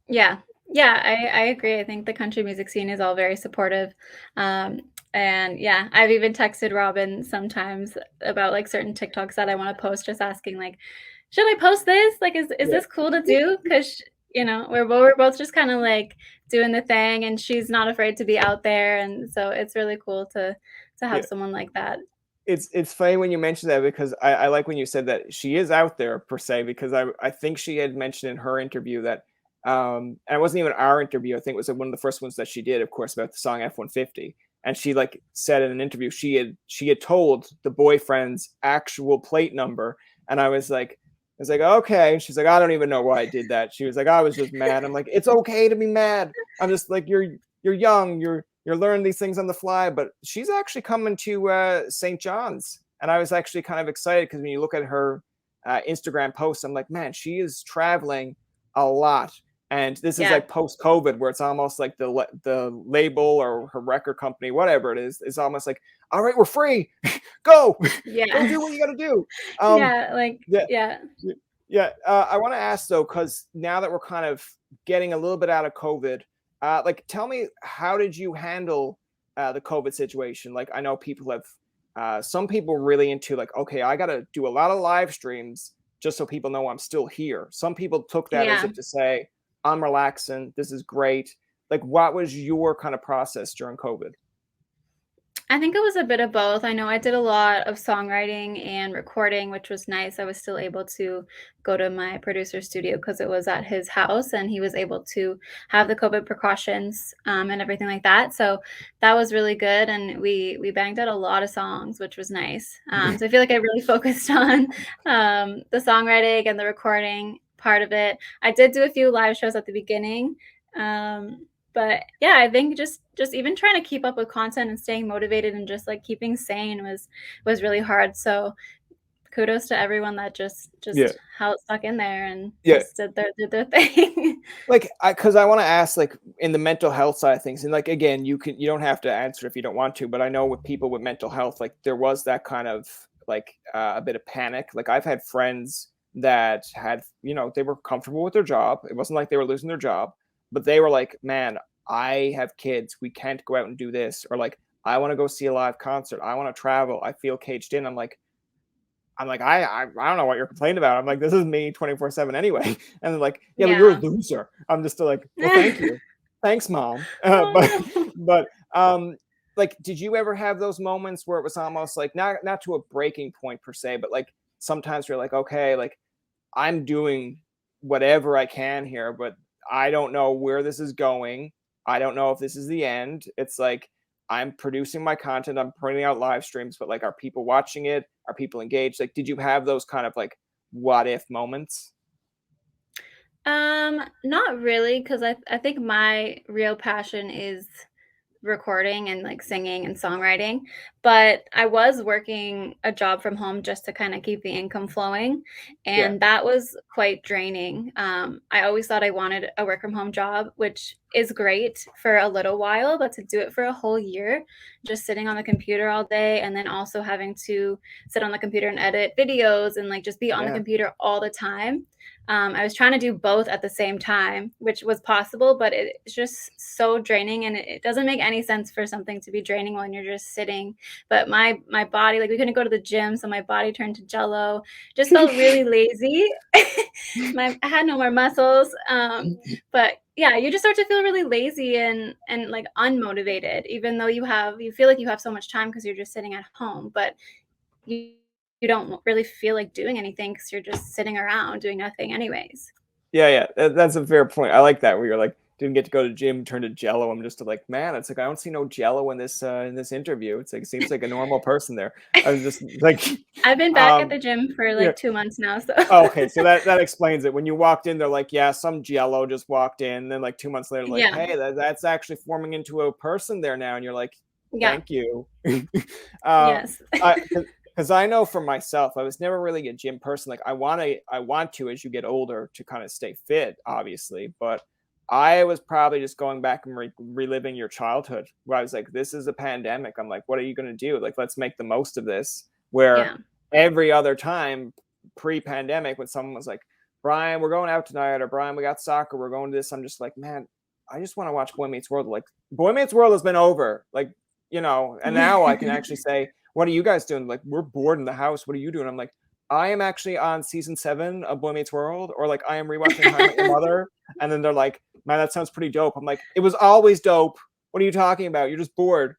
Yeah. Yeah, I agree. I think the country music scene is all very supportive. Um, and yeah, I've even texted Robin sometimes about like certain TikToks that I want to post, just asking like, should I post this? Like, is Yeah. this cool to do? Because we're both just kind of like doing the thing, and she's not afraid to be out there, and so it's really cool to have Yeah. someone like that. It's funny when you mention that, because I like when you said that she is out there per se, because I think she had mentioned in her interview that and it wasn't even our interview. I think it was one of the first ones that she did, of course, about the song F-150. And she like said in an interview she had told the boyfriend's actual plate number. And I was like, okay. And she's like, I don't even know why I did that. She was like, I was just mad. I'm like, it's okay to be mad. I'm just like, you're young, you're learning these things on the fly. But she's actually coming to St. John's And I was actually kind of excited because when you look at her Instagram posts, I'm like, man, she is traveling a lot. And this is Yeah. like post COVID, where it's almost like the label or her record company, whatever it is almost like, all right, we're free, go, go Yeah. do what you got to do. Yeah, like, Yeah, yeah. yeah. I want to ask though, because now that we're kind of getting a little bit out of COVID, like tell me, how did you handle the COVID situation? Like I know people have, some people really into like, okay, I got to do a lot of live streams just so people know I'm still here. Some people took that as Yeah. if to say, I'm relaxing, this is great. Like, what was your kind of process during COVID? I think it was a bit of both. I know I did a lot of songwriting and recording, which was nice. I was still able to go to my producer's studio because it was at his house and he was able to have the COVID precautions and everything like that. So that was really good. And we banged out a lot of songs, which was nice. So I feel like I really focused on the songwriting and the recording part of it. I did do a few live shows at the beginning. But yeah, I think just even trying to keep up with content and staying motivated and just like keeping sane was really hard. So kudos to everyone that Yeah, just held stuck in there and yeah. just did their thing. Like, because I want to ask, like, in the mental health side of things, and like again, you don't have to answer if you don't want to, but I know with people with mental health, like there was that kind of like a bit of panic. Like I've had friends that had, they were comfortable with their job. It wasn't like they were losing their job, but they were like, man, I have kids. We can't go out and do this, or like, I want to go see a live concert. I want to travel. I feel caged in. I'm like, I don't know what you're complaining about. I'm like, this is me 24/7 anyway. And they're like, yeah, but you're a Yeah. loser. I'm just like, well, thank you. Thanks, mom. But Oh no. but um like, did you ever have those moments where it was almost like not to a breaking point per se, but like sometimes you're like, okay, like I'm doing whatever I can here, but I don't know where this is going. I don't know if this is the end. It's like I'm producing my content, I'm putting out live streams, but like, are people watching it? Are people engaged? Like, did you have those kind of like what if moments? Not really, because I think my real passion is recording and like singing and songwriting, but I was working a job from home just to kind of keep the income flowing, Yeah. and that was quite draining. I always thought I wanted a work from home job, which is great for a little while, but to do it for a whole year, just sitting on the computer all day and then also having to sit on the computer and edit videos and like just be on the Yeah. computer all the time. I was trying to do both at the same time, which was possible, but it's just so draining, and it doesn't make any sense for something to be draining when you're just sitting. But my body, like we couldn't go to the gym, so my body turned to jello. Just felt really lazy. I had no more muscles. But yeah, you just start to feel really lazy and like unmotivated, even though you feel like you have so much time because you're just sitting at home, but you you don't really feel like doing anything because you're just sitting around doing nothing anyways. Yeah, yeah. That's a fair point. I like that where you're like, didn't get to go to gym, turned to jello. I'm just like, man, it's like I don't see no jello in this interview. It's like it seems like a normal person there. I was just like, I've been back at um, the gym for yeah. like 2 months now, so Oh, okay, so that explains it. When you walked in, they're like, "Yeah, some Jello just walked in." Then, like 2 months later, like, yeah. "Hey, that's actually forming into a person there now," and you're like, Yeah. "Thank you." um, Yes. because I know for myself, I was never really a gym person. Like, I want to as you get older to kind of stay fit, obviously, but I was probably just going back and reliving your childhood, where I was like, "This is a pandemic." I'm like, "What are you gonna do? Like, let's make the most of this." Where Yeah. every other time pre-pandemic when someone was like, Brian, we're going out tonight, or Brian, we got soccer, we're going to this, I'm just like, man, I just want to watch Boy Meets World. Like, Boy Meets World has been over, like, and now I can actually say, what are you guys doing? Like, we're bored in the house, what are you doing? I'm like, I am actually on season 7 of Boy Meets World, or like I am rewatching How I Met Your Mother. And then they're like, man, that sounds pretty dope. I'm like, it was always dope. What are you talking about? You're just bored.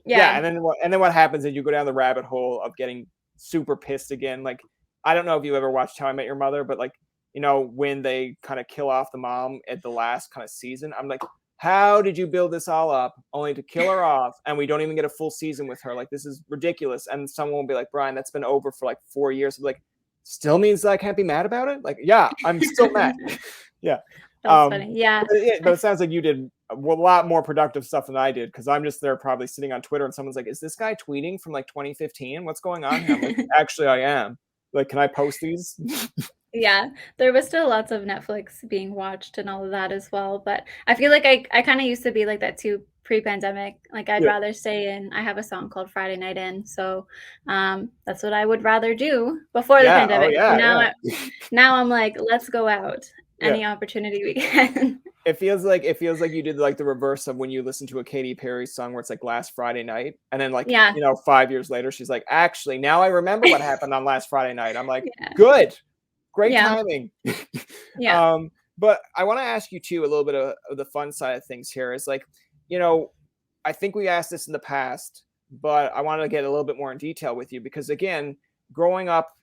Yeah, Yeah. and then what happens is you go down the rabbit hole of getting super pissed again. Like, I don't know if you ever watched How I Met Your Mother, but like, when they kind of kill off the mom at the last kind of season, I'm like, how did you build this all up only to kill her off? And we don't even get a full season with her. Like, this is ridiculous. And someone will be like, Brian, that's been over for like 4 years. I'm like, still means that I can't be mad about it? Like, yeah, I'm still mad. Yeah. That was funny. Yeah. But it sounds like you did a lot more productive stuff than I did because I'm just there probably sitting on Twitter and someone's like, "Is this guy tweeting from like 2015? What's going on here?" I'm like, "Actually, I am. Like, can I post these?" Yeah, there was still lots of Netflix being watched and all of that as well, but I feel like I kinda used to be like that too pre-pandemic, like, I'd Yeah. rather stay in. I have a song called Friday Night In, so, that's what I would rather do before the Yeah. Oh pandemic. yeah. Now I'm like, "Let's go out Yeah. any opportunity we can." It feels like you did like the reverse of when you listen to a Katy Perry song where it's like last Friday night, and then like Yeah, 5 years later she's like, actually, now I remember what happened on last Friday night. I'm like, yeah, good, great yeah, timing. yeah. But I want to ask you too a little bit of the fun side of things here. Is like, you know, I think we asked this in the past, but I wanted to get a little bit more in detail with you because again, growing up,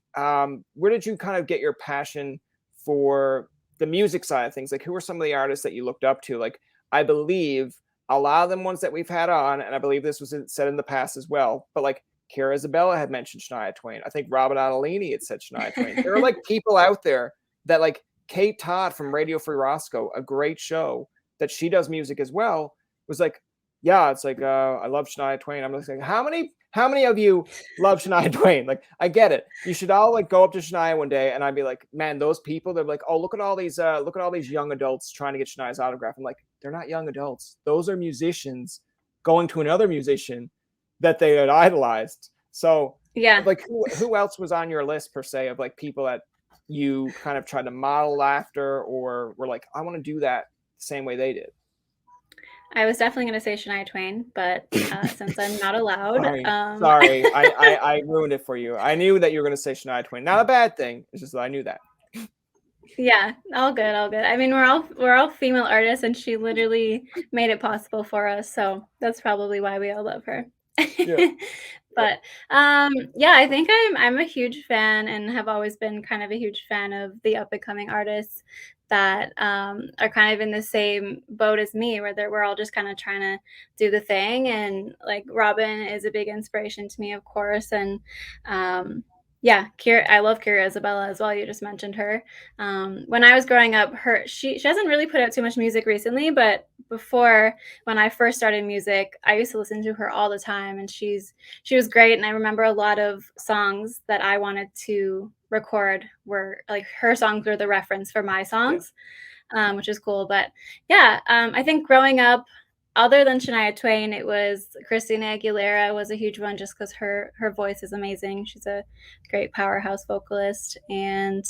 where did you kind of get your passion for the music side of things? Like, who are some of the artists that you looked up to? Like, I believe a lot of them ones that we've had on, and I believe this was said in the past as well. But like, Cara Isabella had mentioned Shania Twain. I think Robin Adelini had said Shania Twain. There are like people out there that like Kate Todd from Radio Free Roscoe, a great show that she does music as well, was like, yeah, it's like I love Shania Twain. I'm just like, how many of you love Shania Twain? Like, I get it. You should all like go up to Shania one day, and I'd be like, man, those people. They're like, oh, look at all these young adults trying to get Shania's autograph. I'm like, they're not young adults. Those are musicians going to another musician that they had idolized. So, Yeah. like, who else was on your list per se of like people that you kind of tried to model after, or were like, I want to do that the same way they did? I was definitely gonna say Shania Twain, but, since I'm not allowed, Sorry, I ruined it for you. I knew that you were gonna say Shania Twain. Not a bad thing. It's just that I knew that. Yeah, all good, all good. I mean, we're all female artists, and she literally made it possible for us, so that's probably why we all love her. Yeah, yeah, But, yeah, I think I'm a huge fan and have always been kind of a huge fan of the up and coming artists that, are kind of in the same boat as me, where we're all just kinda trying to do the thing, and, like, Robin is a big inspiration to me, of course, and, yeah, I love Kira Isabella as well, you just mentioned her. When I was growing up, she hasn't really put out too much music recently, but before, when I first started music, I used to listen to her all the time, and she was great. And I remember a lot of songs that I wanted to record were like her songs were the reference for my yeah, songs, which is cool. But yeah, I think growing up, other than Shania Twain, it was Christina Aguilera was a huge one just because her voice is amazing. She's a great powerhouse vocalist, and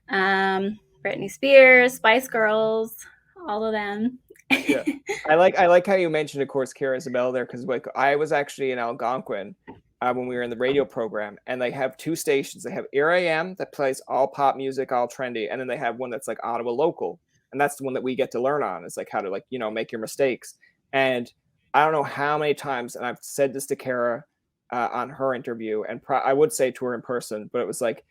Britney Spears, Spice Girls, all of them. yeah. I like how you mentioned, of course, Cara Isabel there because like I was actually in Algonquin when we were in the radio program, and they have two stations. They have Air AM that plays all pop music, all trendy, and then they have one that's like Ottawa local, and that's the one that we get to learn on. It's like how to like make your mistakes. And I don't know how many times, and I've said this to Kara on her interview, and I would say to her in person, but it was like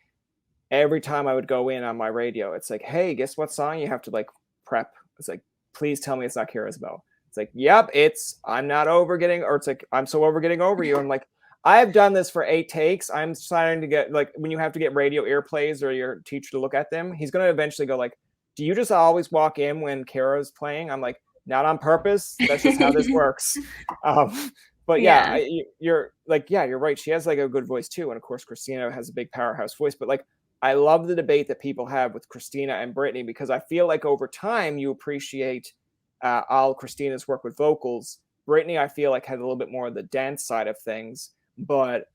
every time I would go in on my radio, it's like, hey, guess what song you have to like prep? It's like, please tell me it's not Kara Isabel. It's like, yep, it's I'm not over getting, or it's like I'm so over getting over you. I'm like, I have done this for 8 takes. I'm starting to get like when you have to get radio airplays or your teacher to look at them, he's gonna eventually go like, do you just always walk in when Kara's playing? I'm like, not on purpose. That's just how this works. But yeah, Yeah, you're like, yeah, you're right. She has like a good voice too, and of course, Christina has a big powerhouse voice. But like, I love the debate that people have with Christina and Brittany because I feel like over time you appreciate all Christina's work with vocals. Brittany, I feel like had a little bit more of the dance side of things, but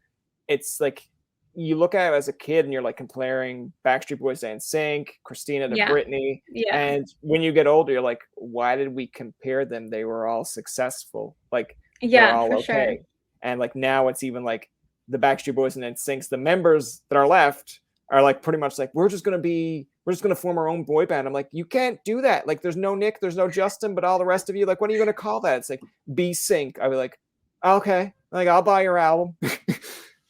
it's like you look at it as a kid and you're like comparing Backstreet Boys to NSYNC, Christina to yeah, Britney, yeah, and when you get older, you're like, why did we compare them? They were all successful, like they're yeah, all for sure. okay. And like now it's even like the Backstreet Boys and NSYNCs, the members that are left are like pretty much like we're just gonna form our own boy band. I'm like, you can't do that. Like, there's no Nick, there's no Justin, but all the rest of you, like, what are you gonna call that? It's like B Sync. I'd be like, okay, like I'll buy your album.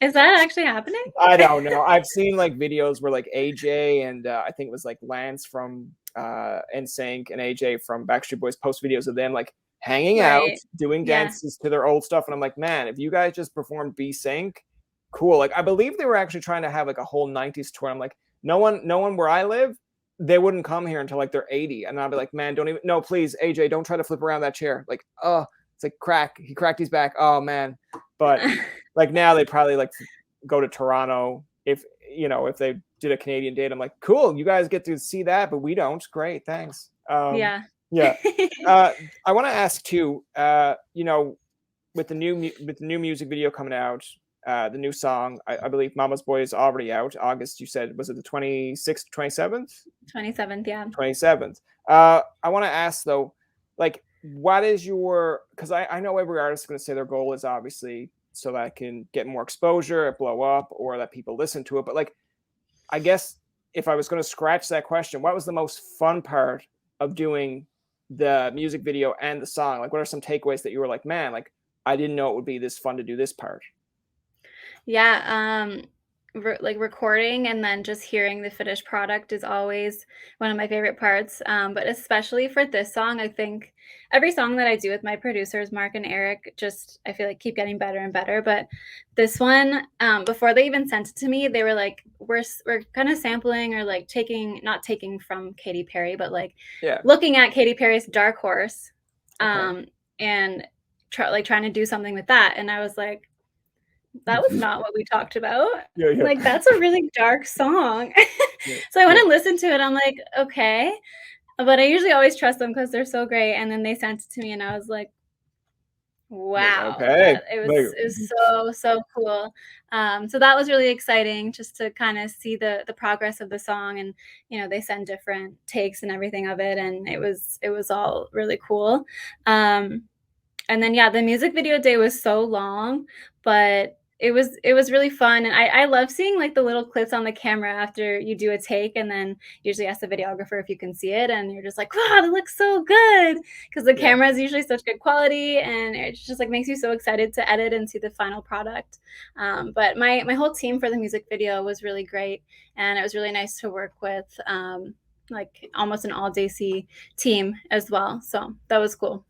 Is that actually happening? I don't know. I've seen like videos where like AJ and I think it was like Lance from NSYNC and AJ from Backstreet Boys post videos of them like hanging out, Right. doing Yeah. dances to their old stuff, and I'm like, man, if you guys just performed B Sync, cool. Like I believe they were actually trying to have like a whole '90s tour. I'm like, no one where I live, they wouldn't come here until like they're 80, and I'll be like, man, don't even, no, please, AJ, don't try to flip around that chair. Like, oh, it's like he cracked his back. Oh man. But like now they probably like go to Toronto if if they did a Canadian date. I'm like, cool, you guys get to see that, but we don't. Great, thanks. Yeah. Yeah. I want to ask too, with the new music video coming out, the new song, I believe Mama's Boy is already out. August, you said, was it the 26th, 27th? 27th, yeah. 27th. I want to ask though, like, what is your, because I know every artist is going to say their goal is obviously so that it can get more exposure, it blow up, or that people listen to it. But like, I guess if I was going to scratch that question, what was the most fun part of doing the music video and the song? Like, what are some takeaways that you were like, man, like, I didn't know it would be this fun to do this part? Yeah, like recording and then just hearing the finished product is always one of my favorite parts. But especially for this song, I think every song that I do with my producers, Mark and Eric, just I feel like keep getting better and better. But this one, before they even sent it to me, they were like, "We're kind of sampling or like not taking from Katy Perry, but like looking at Katy Perry's Dark Horse, and trying to do something with that." And I was like, that was not what we talked about. Like, that's a really dark song. So I went and listened to it. I'm like, okay. But I usually always trust them because they're so great. And then they sent it to me and I was like, wow. It was so cool. So that was really exciting just to kind of see the progress of the song. And, they send different takes and everything of it. And it was all really cool. And then, yeah, the music video day was so long, but it was really fun. And I love seeing like the little clips on the camera after you do a take, and then usually ask the videographer if you can see it. And you're just like, wow, that looks so good. Because the camera is usually such good quality, and it just like makes you so excited to edit and see the final product. But my whole team for the music video was really great. And it was really nice to work with like almost an all Desi team as well. So that was cool.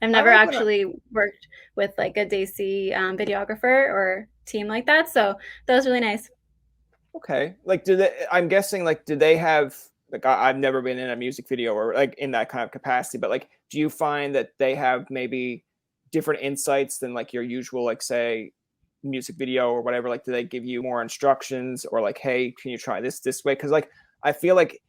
I've never actually worked with like a Desi videographer or team like that. So that was really nice. Okay. Like, I'm guessing, like, do they have, like, I've never been in a music video or like in that kind of capacity, but like, do you find that they have maybe different insights than like your usual, like, say, music video or whatever? Like, do they give you more instructions or like, hey, can you try this way? Because like, I feel like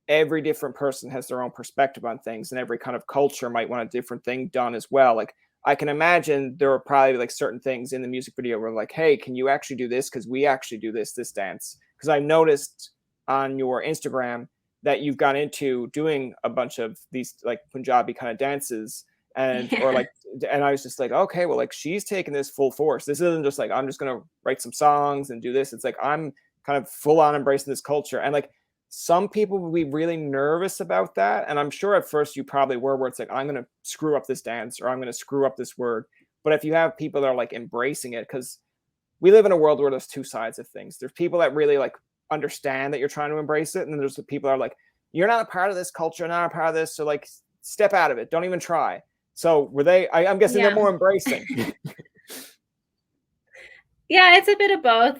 every different person has their own perspective on things, and every kind of culture might want a different thing done as well. Like, I can imagine there are probably like certain things in the music video where like, hey, can you actually do this? Because we actually do this dance. Because I noticed on your Instagram that you've gone into doing a bunch of these like Punjabi kind of dances, and or like, and I was just like, okay, well, like, she's taking this full force. This isn't just like, I'm just gonna write some songs and do this. It's like, I'm kind of full on embracing this culture. And like, some people would be really nervous about that. And I'm sure at first you probably were, where it's like, I'm going to screw up this dance or I'm going to screw up this word. But if you have people that are like embracing it, because we live in a world where there's two sides of things. There's people that really like understand that you're trying to embrace it. And then there's the people that are like, you're not a part of this culture, not a part of this. So like, step out of it. Don't even try. So were they, I'm guessing they're more embracing. Yeah, it's a bit of both.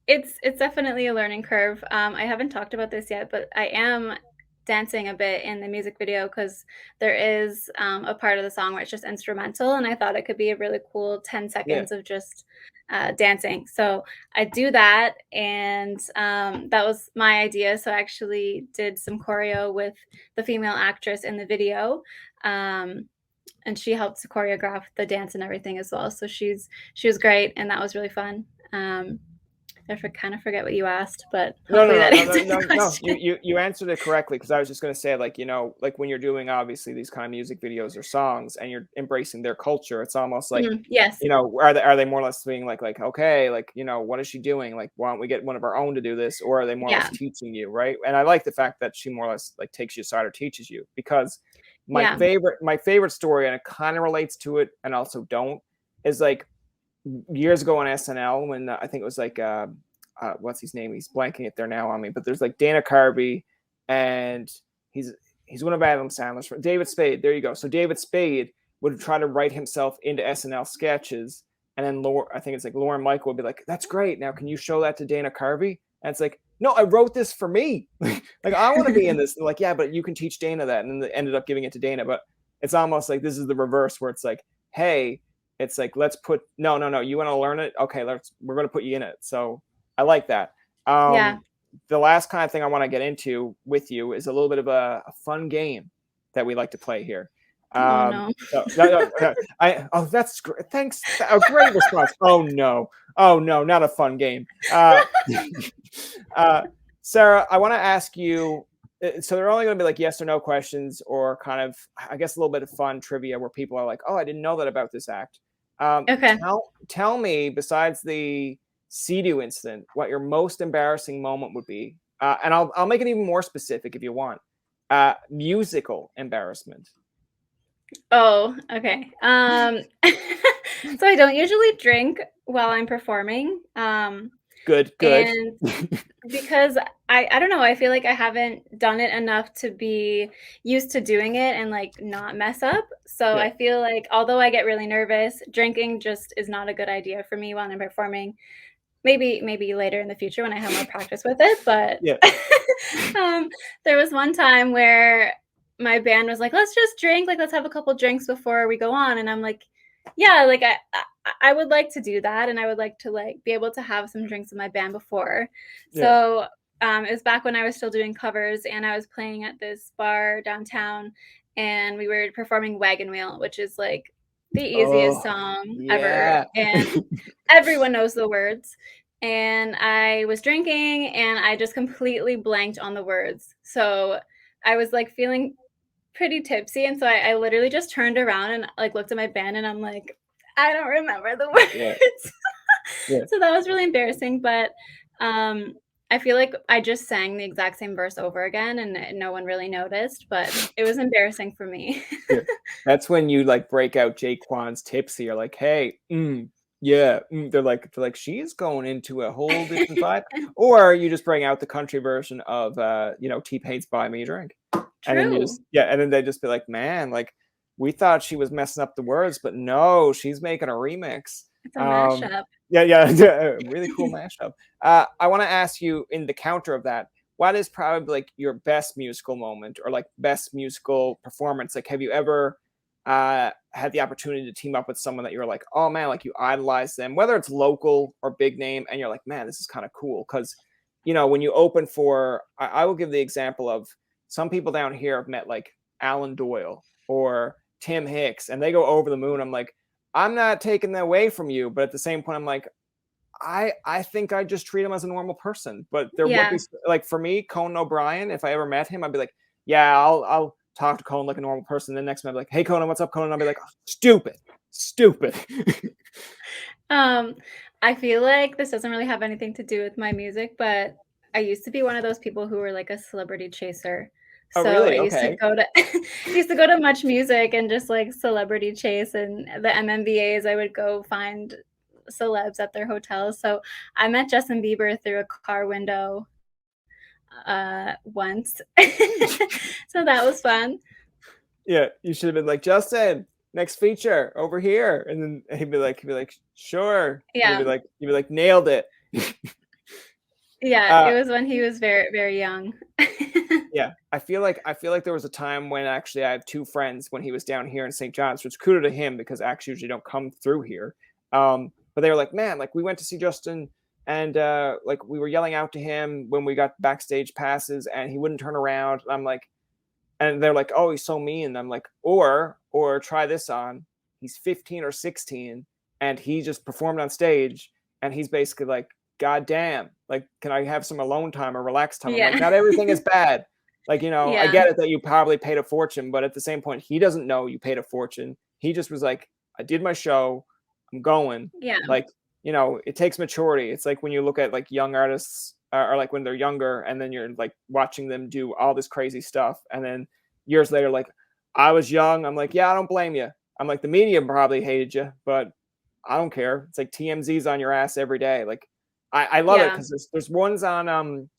It's definitely a learning curve. I haven't talked about this yet, but I am dancing a bit in the music video because there is a part of the song where it's just instrumental, and I thought it could be a really cool 10 seconds of just dancing. So I do that, and that was my idea. So I actually did some choreo with the female actress in the video. And she helped to choreograph the dance and everything as well. So she was great, and that was really fun. I kind of forget what you asked, but no. You answered it correctly, because I was just going to say, like, like when you're doing obviously these kind of music videos or songs and you're embracing their culture, it's almost like, yes, are they more or less being like, okay, like, what is she doing? Like, why don't we get one of our own to do this? Or are they more or less teaching you, right? And I like the fact that she more or less like takes you aside or teaches you, because my favorite story, and it kind of relates to it and also don't, is like years ago on SNL when I think it was like what's his name? He's blanking it there now on me. But there's like Dana Carvey, and he's one of Adam Sandler's friends. David Spade. There you go. So David Spade would try to write himself into SNL sketches, and then I think it's like Lauren Michael would be like, "That's great. Now can you show that to Dana Carvey?" And it's like, no, I wrote this for me. Like I want to be in this. They're like, yeah, but you can teach Dana that. And then they ended up giving it to Dana. But it's almost like this is the reverse where it's like, hey, it's like, let's put, no, no, no, you want to learn it? Okay, we're going to put you in it. So I like that. Yeah. The last kind of thing I want to get into with you is a little bit of a fun game that we like to play here. Oh no. That's great. Thanks. A great response. Oh no, not a fun game. Sarah, I want to ask you. So they're only going to be like yes or no questions, or kind of, I guess, a little bit of fun trivia where people are like, "Oh, I didn't know that about this act." Okay. Tell me, besides the Sea-Doo incident, what your most embarrassing moment would be, and I'll make it even more specific if you want. Musical embarrassment. Oh, okay. So I don't usually drink while I'm performing. Good. And because I don't know, I feel like I haven't done it enough to be used to doing it and like not mess up. So Yeah. I feel like although I get really nervous, drinking just is not a good idea for me while I'm performing. Maybe later in the future when I have more practice with it, but Yeah. um, there was one time where my band was like, "Let's just drink, like, let's have a couple drinks before we go on," and I'm like, "Yeah, like, I would like to do that, and I would like to, like, be able to have some drinks with my band before." Yeah. So, it was back when I was still doing covers, and I was playing at this bar downtown, and we were performing Wagon Wheel, which is, like, the easiest Oh, song ever, yeah. and everyone knows the words. And I was drinking and I just completely blanked on the words. So I was like feeling pretty tipsy. And so I literally just turned around and like looked at my band and I'm like, I don't remember the Yeah. words. Yeah. So that was really embarrassing. But I feel like I just sang the exact same verse over again and no one really noticed, but it was embarrassing for me. Yeah. That's when you like break out Jaquan's tipsy. You're like, hey, yeah. They're like, she's going into a whole different vibe. Or you just bring out the country version of T-Pain's Buy Me a Drink. And then True. and then they just be like, man, like we thought she was messing up the words, but no, she's making a remix. It's a Um, mashup. yeah, really cool mashup. I want to ask you in the counter of that, what is probably like your best musical moment or like best musical performance? Like, have you ever had the opportunity to team up with someone that you're like, oh man, like you idolize them, whether it's local or big name, and you're like, man, this is kind of cool because when you open for, I will give the example of some people down here have met like Alan Doyle or Tim Hicks, and they go over the moon. I'm like, I'm not taking that away from you, but at the same point, I'm like, I think I just treat him as a normal person. But there would be Yeah. like for me, Conan O'Brien. If I ever met him, I'd be like, yeah, I'll talk to Conan like a normal person. Then next time I'd be like, hey Conan, what's up, Conan? I'll be like, oh, stupid. Um, I feel like this doesn't really have anything to do with my music, but I used to be one of those people who were like a celebrity chaser. Oh So I really? used to Okay. go to used to go to Much Music and just like celebrity chase and the MMVAs. I would go find celebs at their hotels. So I met Justin Bieber through a car window once. So that was fun. Yeah, you should have been like, Justin, next feature over here, and then he'd be like, sure, and Yeah. you'd be like, nailed it. Yeah, uh, it was when he was very, very young. yeah, I feel like there was a time when actually I have two friends when he was down here in St. John's, which kudos to him because acts usually don't come through here. But they were like, man, like we went to see Justin, and like we were yelling out to him when we got backstage passes, and he wouldn't turn around. And I'm like, and they're like, oh, he's so mean. And I'm like, or try this on. He's 15 or 16, and he just performed on stage, and he's basically like, God damn, like, can I have some alone time or relax time? I'm like, Yeah. not everything is bad. Like, I Yeah. get it that you probably paid a fortune, but at the same point, he doesn't know you paid a fortune. He just was like, I did my show, I'm going. Yeah. Like, it takes maturity. It's like when you look at like young artists or like when they're younger and then you're like watching them do all this crazy stuff. And then years later, like, I was young. I'm like, yeah, I don't blame you. I'm like, the media probably hated you, but I don't care. It's like TMZ's on your ass every day. Like, I love it Yeah. because there's ones on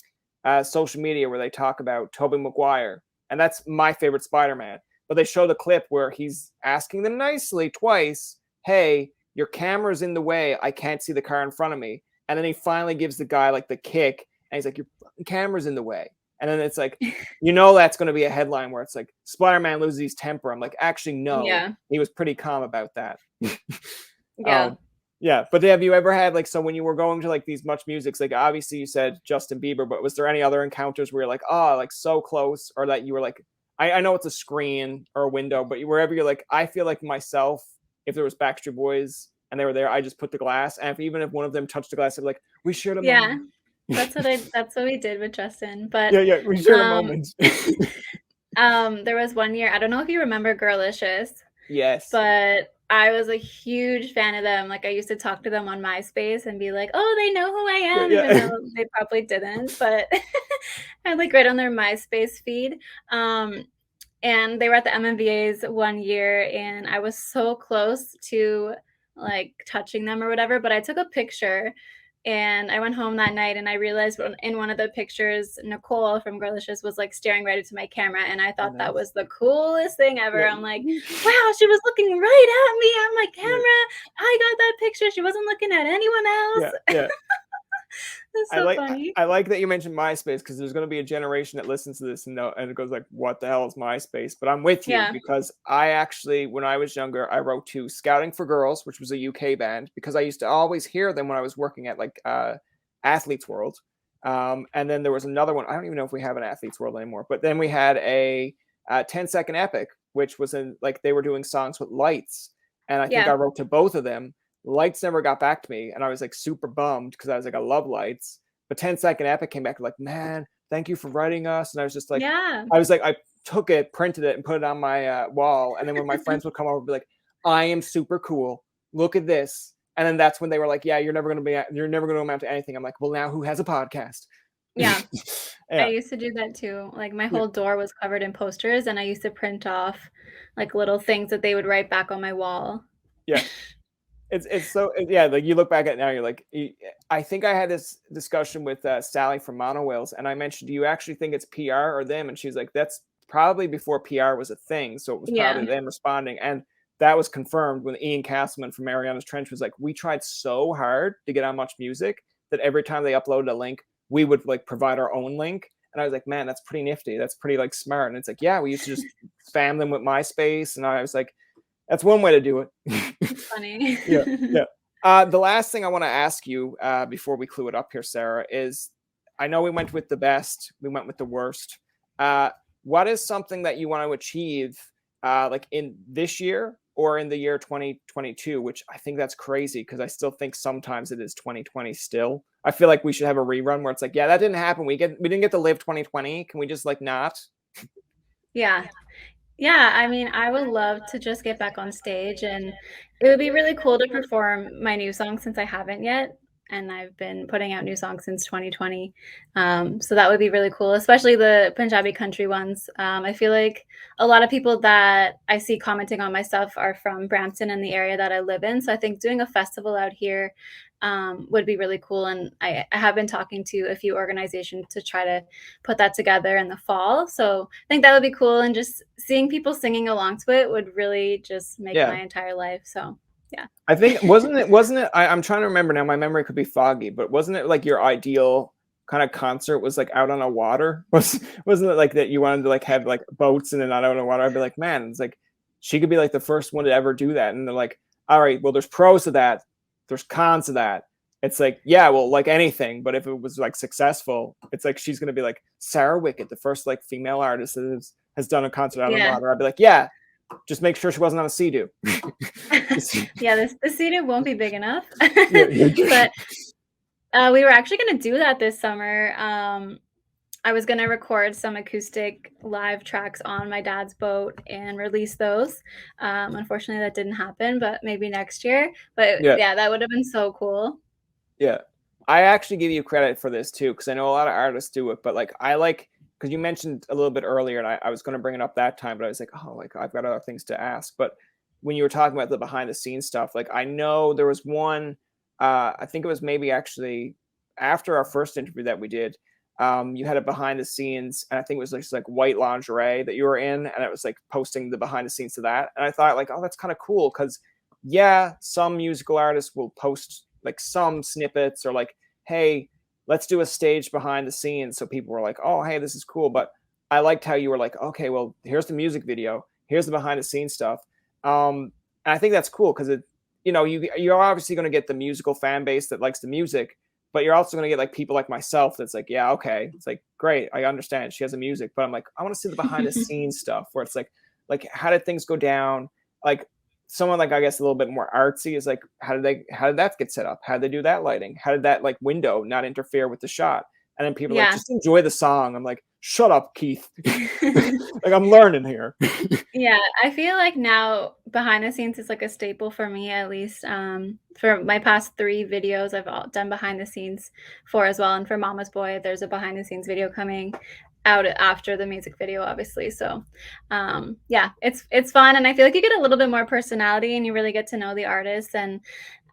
social media where they talk about Tobin Maguire, and that's my favorite Spider-Man. But they show the clip where he's asking them nicely twice, hey, your camera's in the way. I can't see the car in front of me. And then he finally gives the guy like the kick, And he's like, your fucking camera's in the way. And then it's like, you know, that's going to be a headline where it's like, Spider-Man loses his temper. I'm like, actually, no, Yeah. he was pretty calm about that. Yeah. Yeah. But have you ever had like, so when you were going to like these Much Musics, like obviously you said Justin Bieber, but was there any other encounters where you're like, oh, like so close, or that you were like, I know it's a screen or a window, but wherever you're like, I feel like myself, if there was Backstreet Boys and they were there, I just put the glass. And even if one of them touched the glass, I'd be like, we shared a Yeah. moment. That's what we did with Justin. But Yeah, we shared a moment. there was one year, I don't know if you remember Girlicious. Yes. But I was a huge fan of them. Like I used to talk to them on MySpace and be like, "Oh, they know who I am," Yeah. even though they probably didn't. But I like right on their MySpace feed. And they were at the MMVAs one year, and I was so close to like touching them or whatever. But I took a picture, and I went home that night, and I realized in one of the pictures, Nicole from Girlicious was like staring right into my camera, and I thought that was the coolest thing ever. Yeah. I'm like, wow, she was looking right at me on my camera. I got that picture. She wasn't looking at anyone else. Yeah. That's so funny. I like that you mentioned MySpace, because there's going to be a generation that listens to this and it goes like, what the hell is MySpace? But I'm with you, because I actually, when I was younger, I wrote to Scouting for Girls, which was a UK band, because I used to always hear them when I was working at like Athletes World. And then there was another one. I don't even know if we have an Athletes World anymore. But then we had a 10-second epic, which was in like, they were doing songs with Lights. And I think I wrote to both of them. Lights never got back to me, and I was like super bummed, because I was like, I love Lights. But 10-second epic came back like, man, thank you for writing us. And I was just like, I took it, printed it, and put it on my wall. And then when my friends would come over and be like, I am super cool, look at this. And then that's when they were like, yeah, you're never going to amount to anything. I'm like, well, now who has a podcast? Yeah. I used to do that too. Like my whole door was covered in posters, and I used to print off like little things that they would write back on my wall. Yeah. It's so, like you look back at it now, you're like, I think I had this discussion with Sally from Monowheels, and I mentioned, do you actually think it's PR or them? And she's like, that's probably before PR was a thing, so it was probably them responding. And that was confirmed when Ian Castleman from Mariana's Trench was like, we tried so hard to get on Much Music that every time they uploaded a link, we would like provide our own link. And I was like, man, that's pretty nifty, that's pretty like smart. And it's like, yeah, we used to just spam them with MySpace. And I was like, that's one way to do it. It's funny. The last thing I want to ask you before we clue it up here, Sarah, is, I know we went with the best, we went with the worst. What is something that you want to achieve like in this year or in the year 2022, which I think that's crazy, because I still think sometimes it is 2020 still. I feel like we should have a rerun where it's like, yeah, that didn't happen. We didn't get to live 2020. Can we just like not? Yeah, I mean, I would love to just get back on stage, and it would be really cool to perform my new song, since I haven't yet. And I've been putting out new songs since 2020. So that would be really cool, especially the Punjabi country ones. I feel like a lot of people that I see commenting on my stuff are from Brampton and the area that I live in. So I think doing a festival out here would be really cool. And I have been talking to a few organizations to try to put that together in the fall. So I think that would be cool. And just seeing people singing along to it would really just make my entire life. So yeah. I think wasn't it I'm trying to remember now, my memory could be foggy, but wasn't it like your ideal kind of concert was like out on a water? Wasn't it like that you wanted to like have like boats and then not out on the water? I'd be like, man, it's like she could be like the first one to ever do that. And they're like, all right, well, there's pros to that, there's cons to that. It's like, yeah, well, like anything, but if it was like successful, it's like she's gonna be like Sarah Wickett, the first like female artist that has done a concert out on the water. I'd be like, yeah, just make sure she wasn't on a Sea-Doo. Yeah, the Sea-Doo won't be big enough. But we were actually going to do that this summer. I was going to record some acoustic live tracks on my dad's boat and release those. Unfortunately, that didn't happen, but maybe next year. But yeah, that would have been so cool. Yeah. I actually give you credit for this too, because I know a lot of artists do it, but like because you mentioned a little bit earlier, and I was going to bring it up that time, but I was like, oh, like I've got other things to ask. But when you were talking about the behind the scenes stuff, like I know there was one, I think it was maybe actually after our first interview that we did, you had a behind the scenes, and I think it was just like white lingerie that you were in, and it was like posting the behind the scenes to that. And I thought like, oh, that's kind of cool, because yeah, some musical artists will post like some snippets or like, hey, let's do a stage behind the scenes. So people were like, oh, hey, this is cool. But I liked how you were like, okay, well, here's the music video, here's the behind the scenes stuff. And I think that's cool because you're obviously going to get the musical fan base that likes the music, but you're also going to get like people like myself that's like, yeah, okay, it's like great, I understand she has the music, but I'm like, I want to see the behind the scenes stuff where it's like how did things go down? Like someone like I guess a little bit more artsy is like, how did that get set up? How did they do that lighting? How did that like window not interfere with the shot? And then people are like, Yeah. just enjoy the song. I'm like, shut up, Keith. Like I'm learning here. Yeah, I feel like now behind the scenes is like a staple for me, at least. For my past 3 videos, I've done behind the scenes for as well. And for Mama's Boy, there's a behind the scenes video coming out after the music video, obviously. So, yeah, it's fun, and I feel like you get a little bit more personality, and you really get to know the artists. And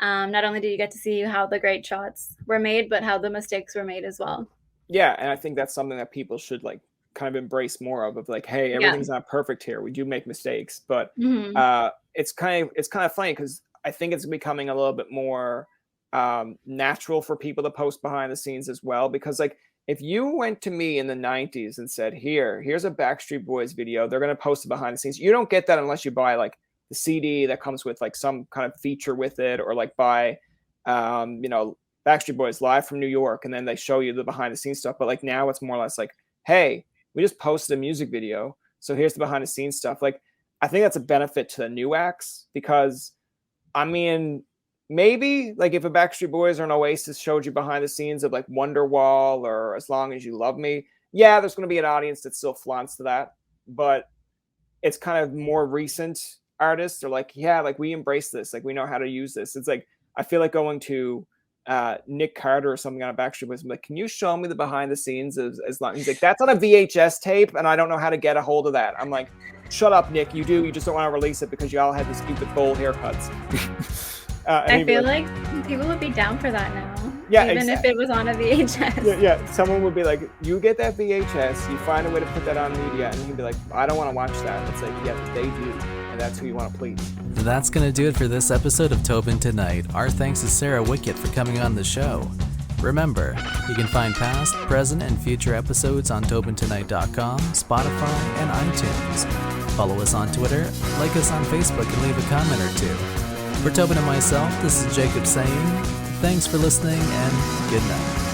not only do you get to see how the great shots were made, but how the mistakes were made as well. Yeah, and I think that's something that people should like kind of embrace more of like, hey, Yeah. everything's not perfect here. We do make mistakes, but Mhm. it's kind of funny because I think it's becoming a little bit more natural for people to post behind the scenes as well. Because like if you went to me in the 90s and said, here's a Backstreet Boys video, they're gonna post it behind the scenes. You don't get that unless you buy like the CD that comes with like some kind of feature with it, or like buy Backstreet Boys live from New York, and then they show you the behind the scenes stuff. But like now it's more or less like, hey, we just posted a music video, so here's the behind the scenes stuff. Like I think that's a benefit to the new acts, because I mean, maybe like if a Backstreet Boys or an Oasis showed you behind the scenes of like Wonderwall or As Long As You Love Me, yeah, there's going to be an audience that still flaunts to that. But it's kind of more recent artists are like, yeah, like we embrace this, like we know how to use this. It's like I feel like going to Nick Carter or something on a Backstreet Boys, like, can you show me the behind the scenes of As Long? He's like, that's on a VHS tape, and I don't know how to get a hold of that. I'm like, shut up, Nick. You just don't want to release it because you all had these stupid bowl haircuts. I feel like people would be down for that now. Yeah, even if it was on a VHS. Yeah, someone would be like, you get that VHS, you find a way to put that on media, and he'd be like, I don't want to watch that. It's like, yeah, but they do, and that's who you want to please. That's going to do it for this episode of Tobin Tonight. Our thanks to Sarah Wickett for coming on the show. Remember, you can find past, present, and future episodes on TobinTonight.com, Spotify, and iTunes. Follow us on Twitter, like us on Facebook, and leave a comment or two. For Tobin and myself, this is Jacob saying thanks for listening and good night.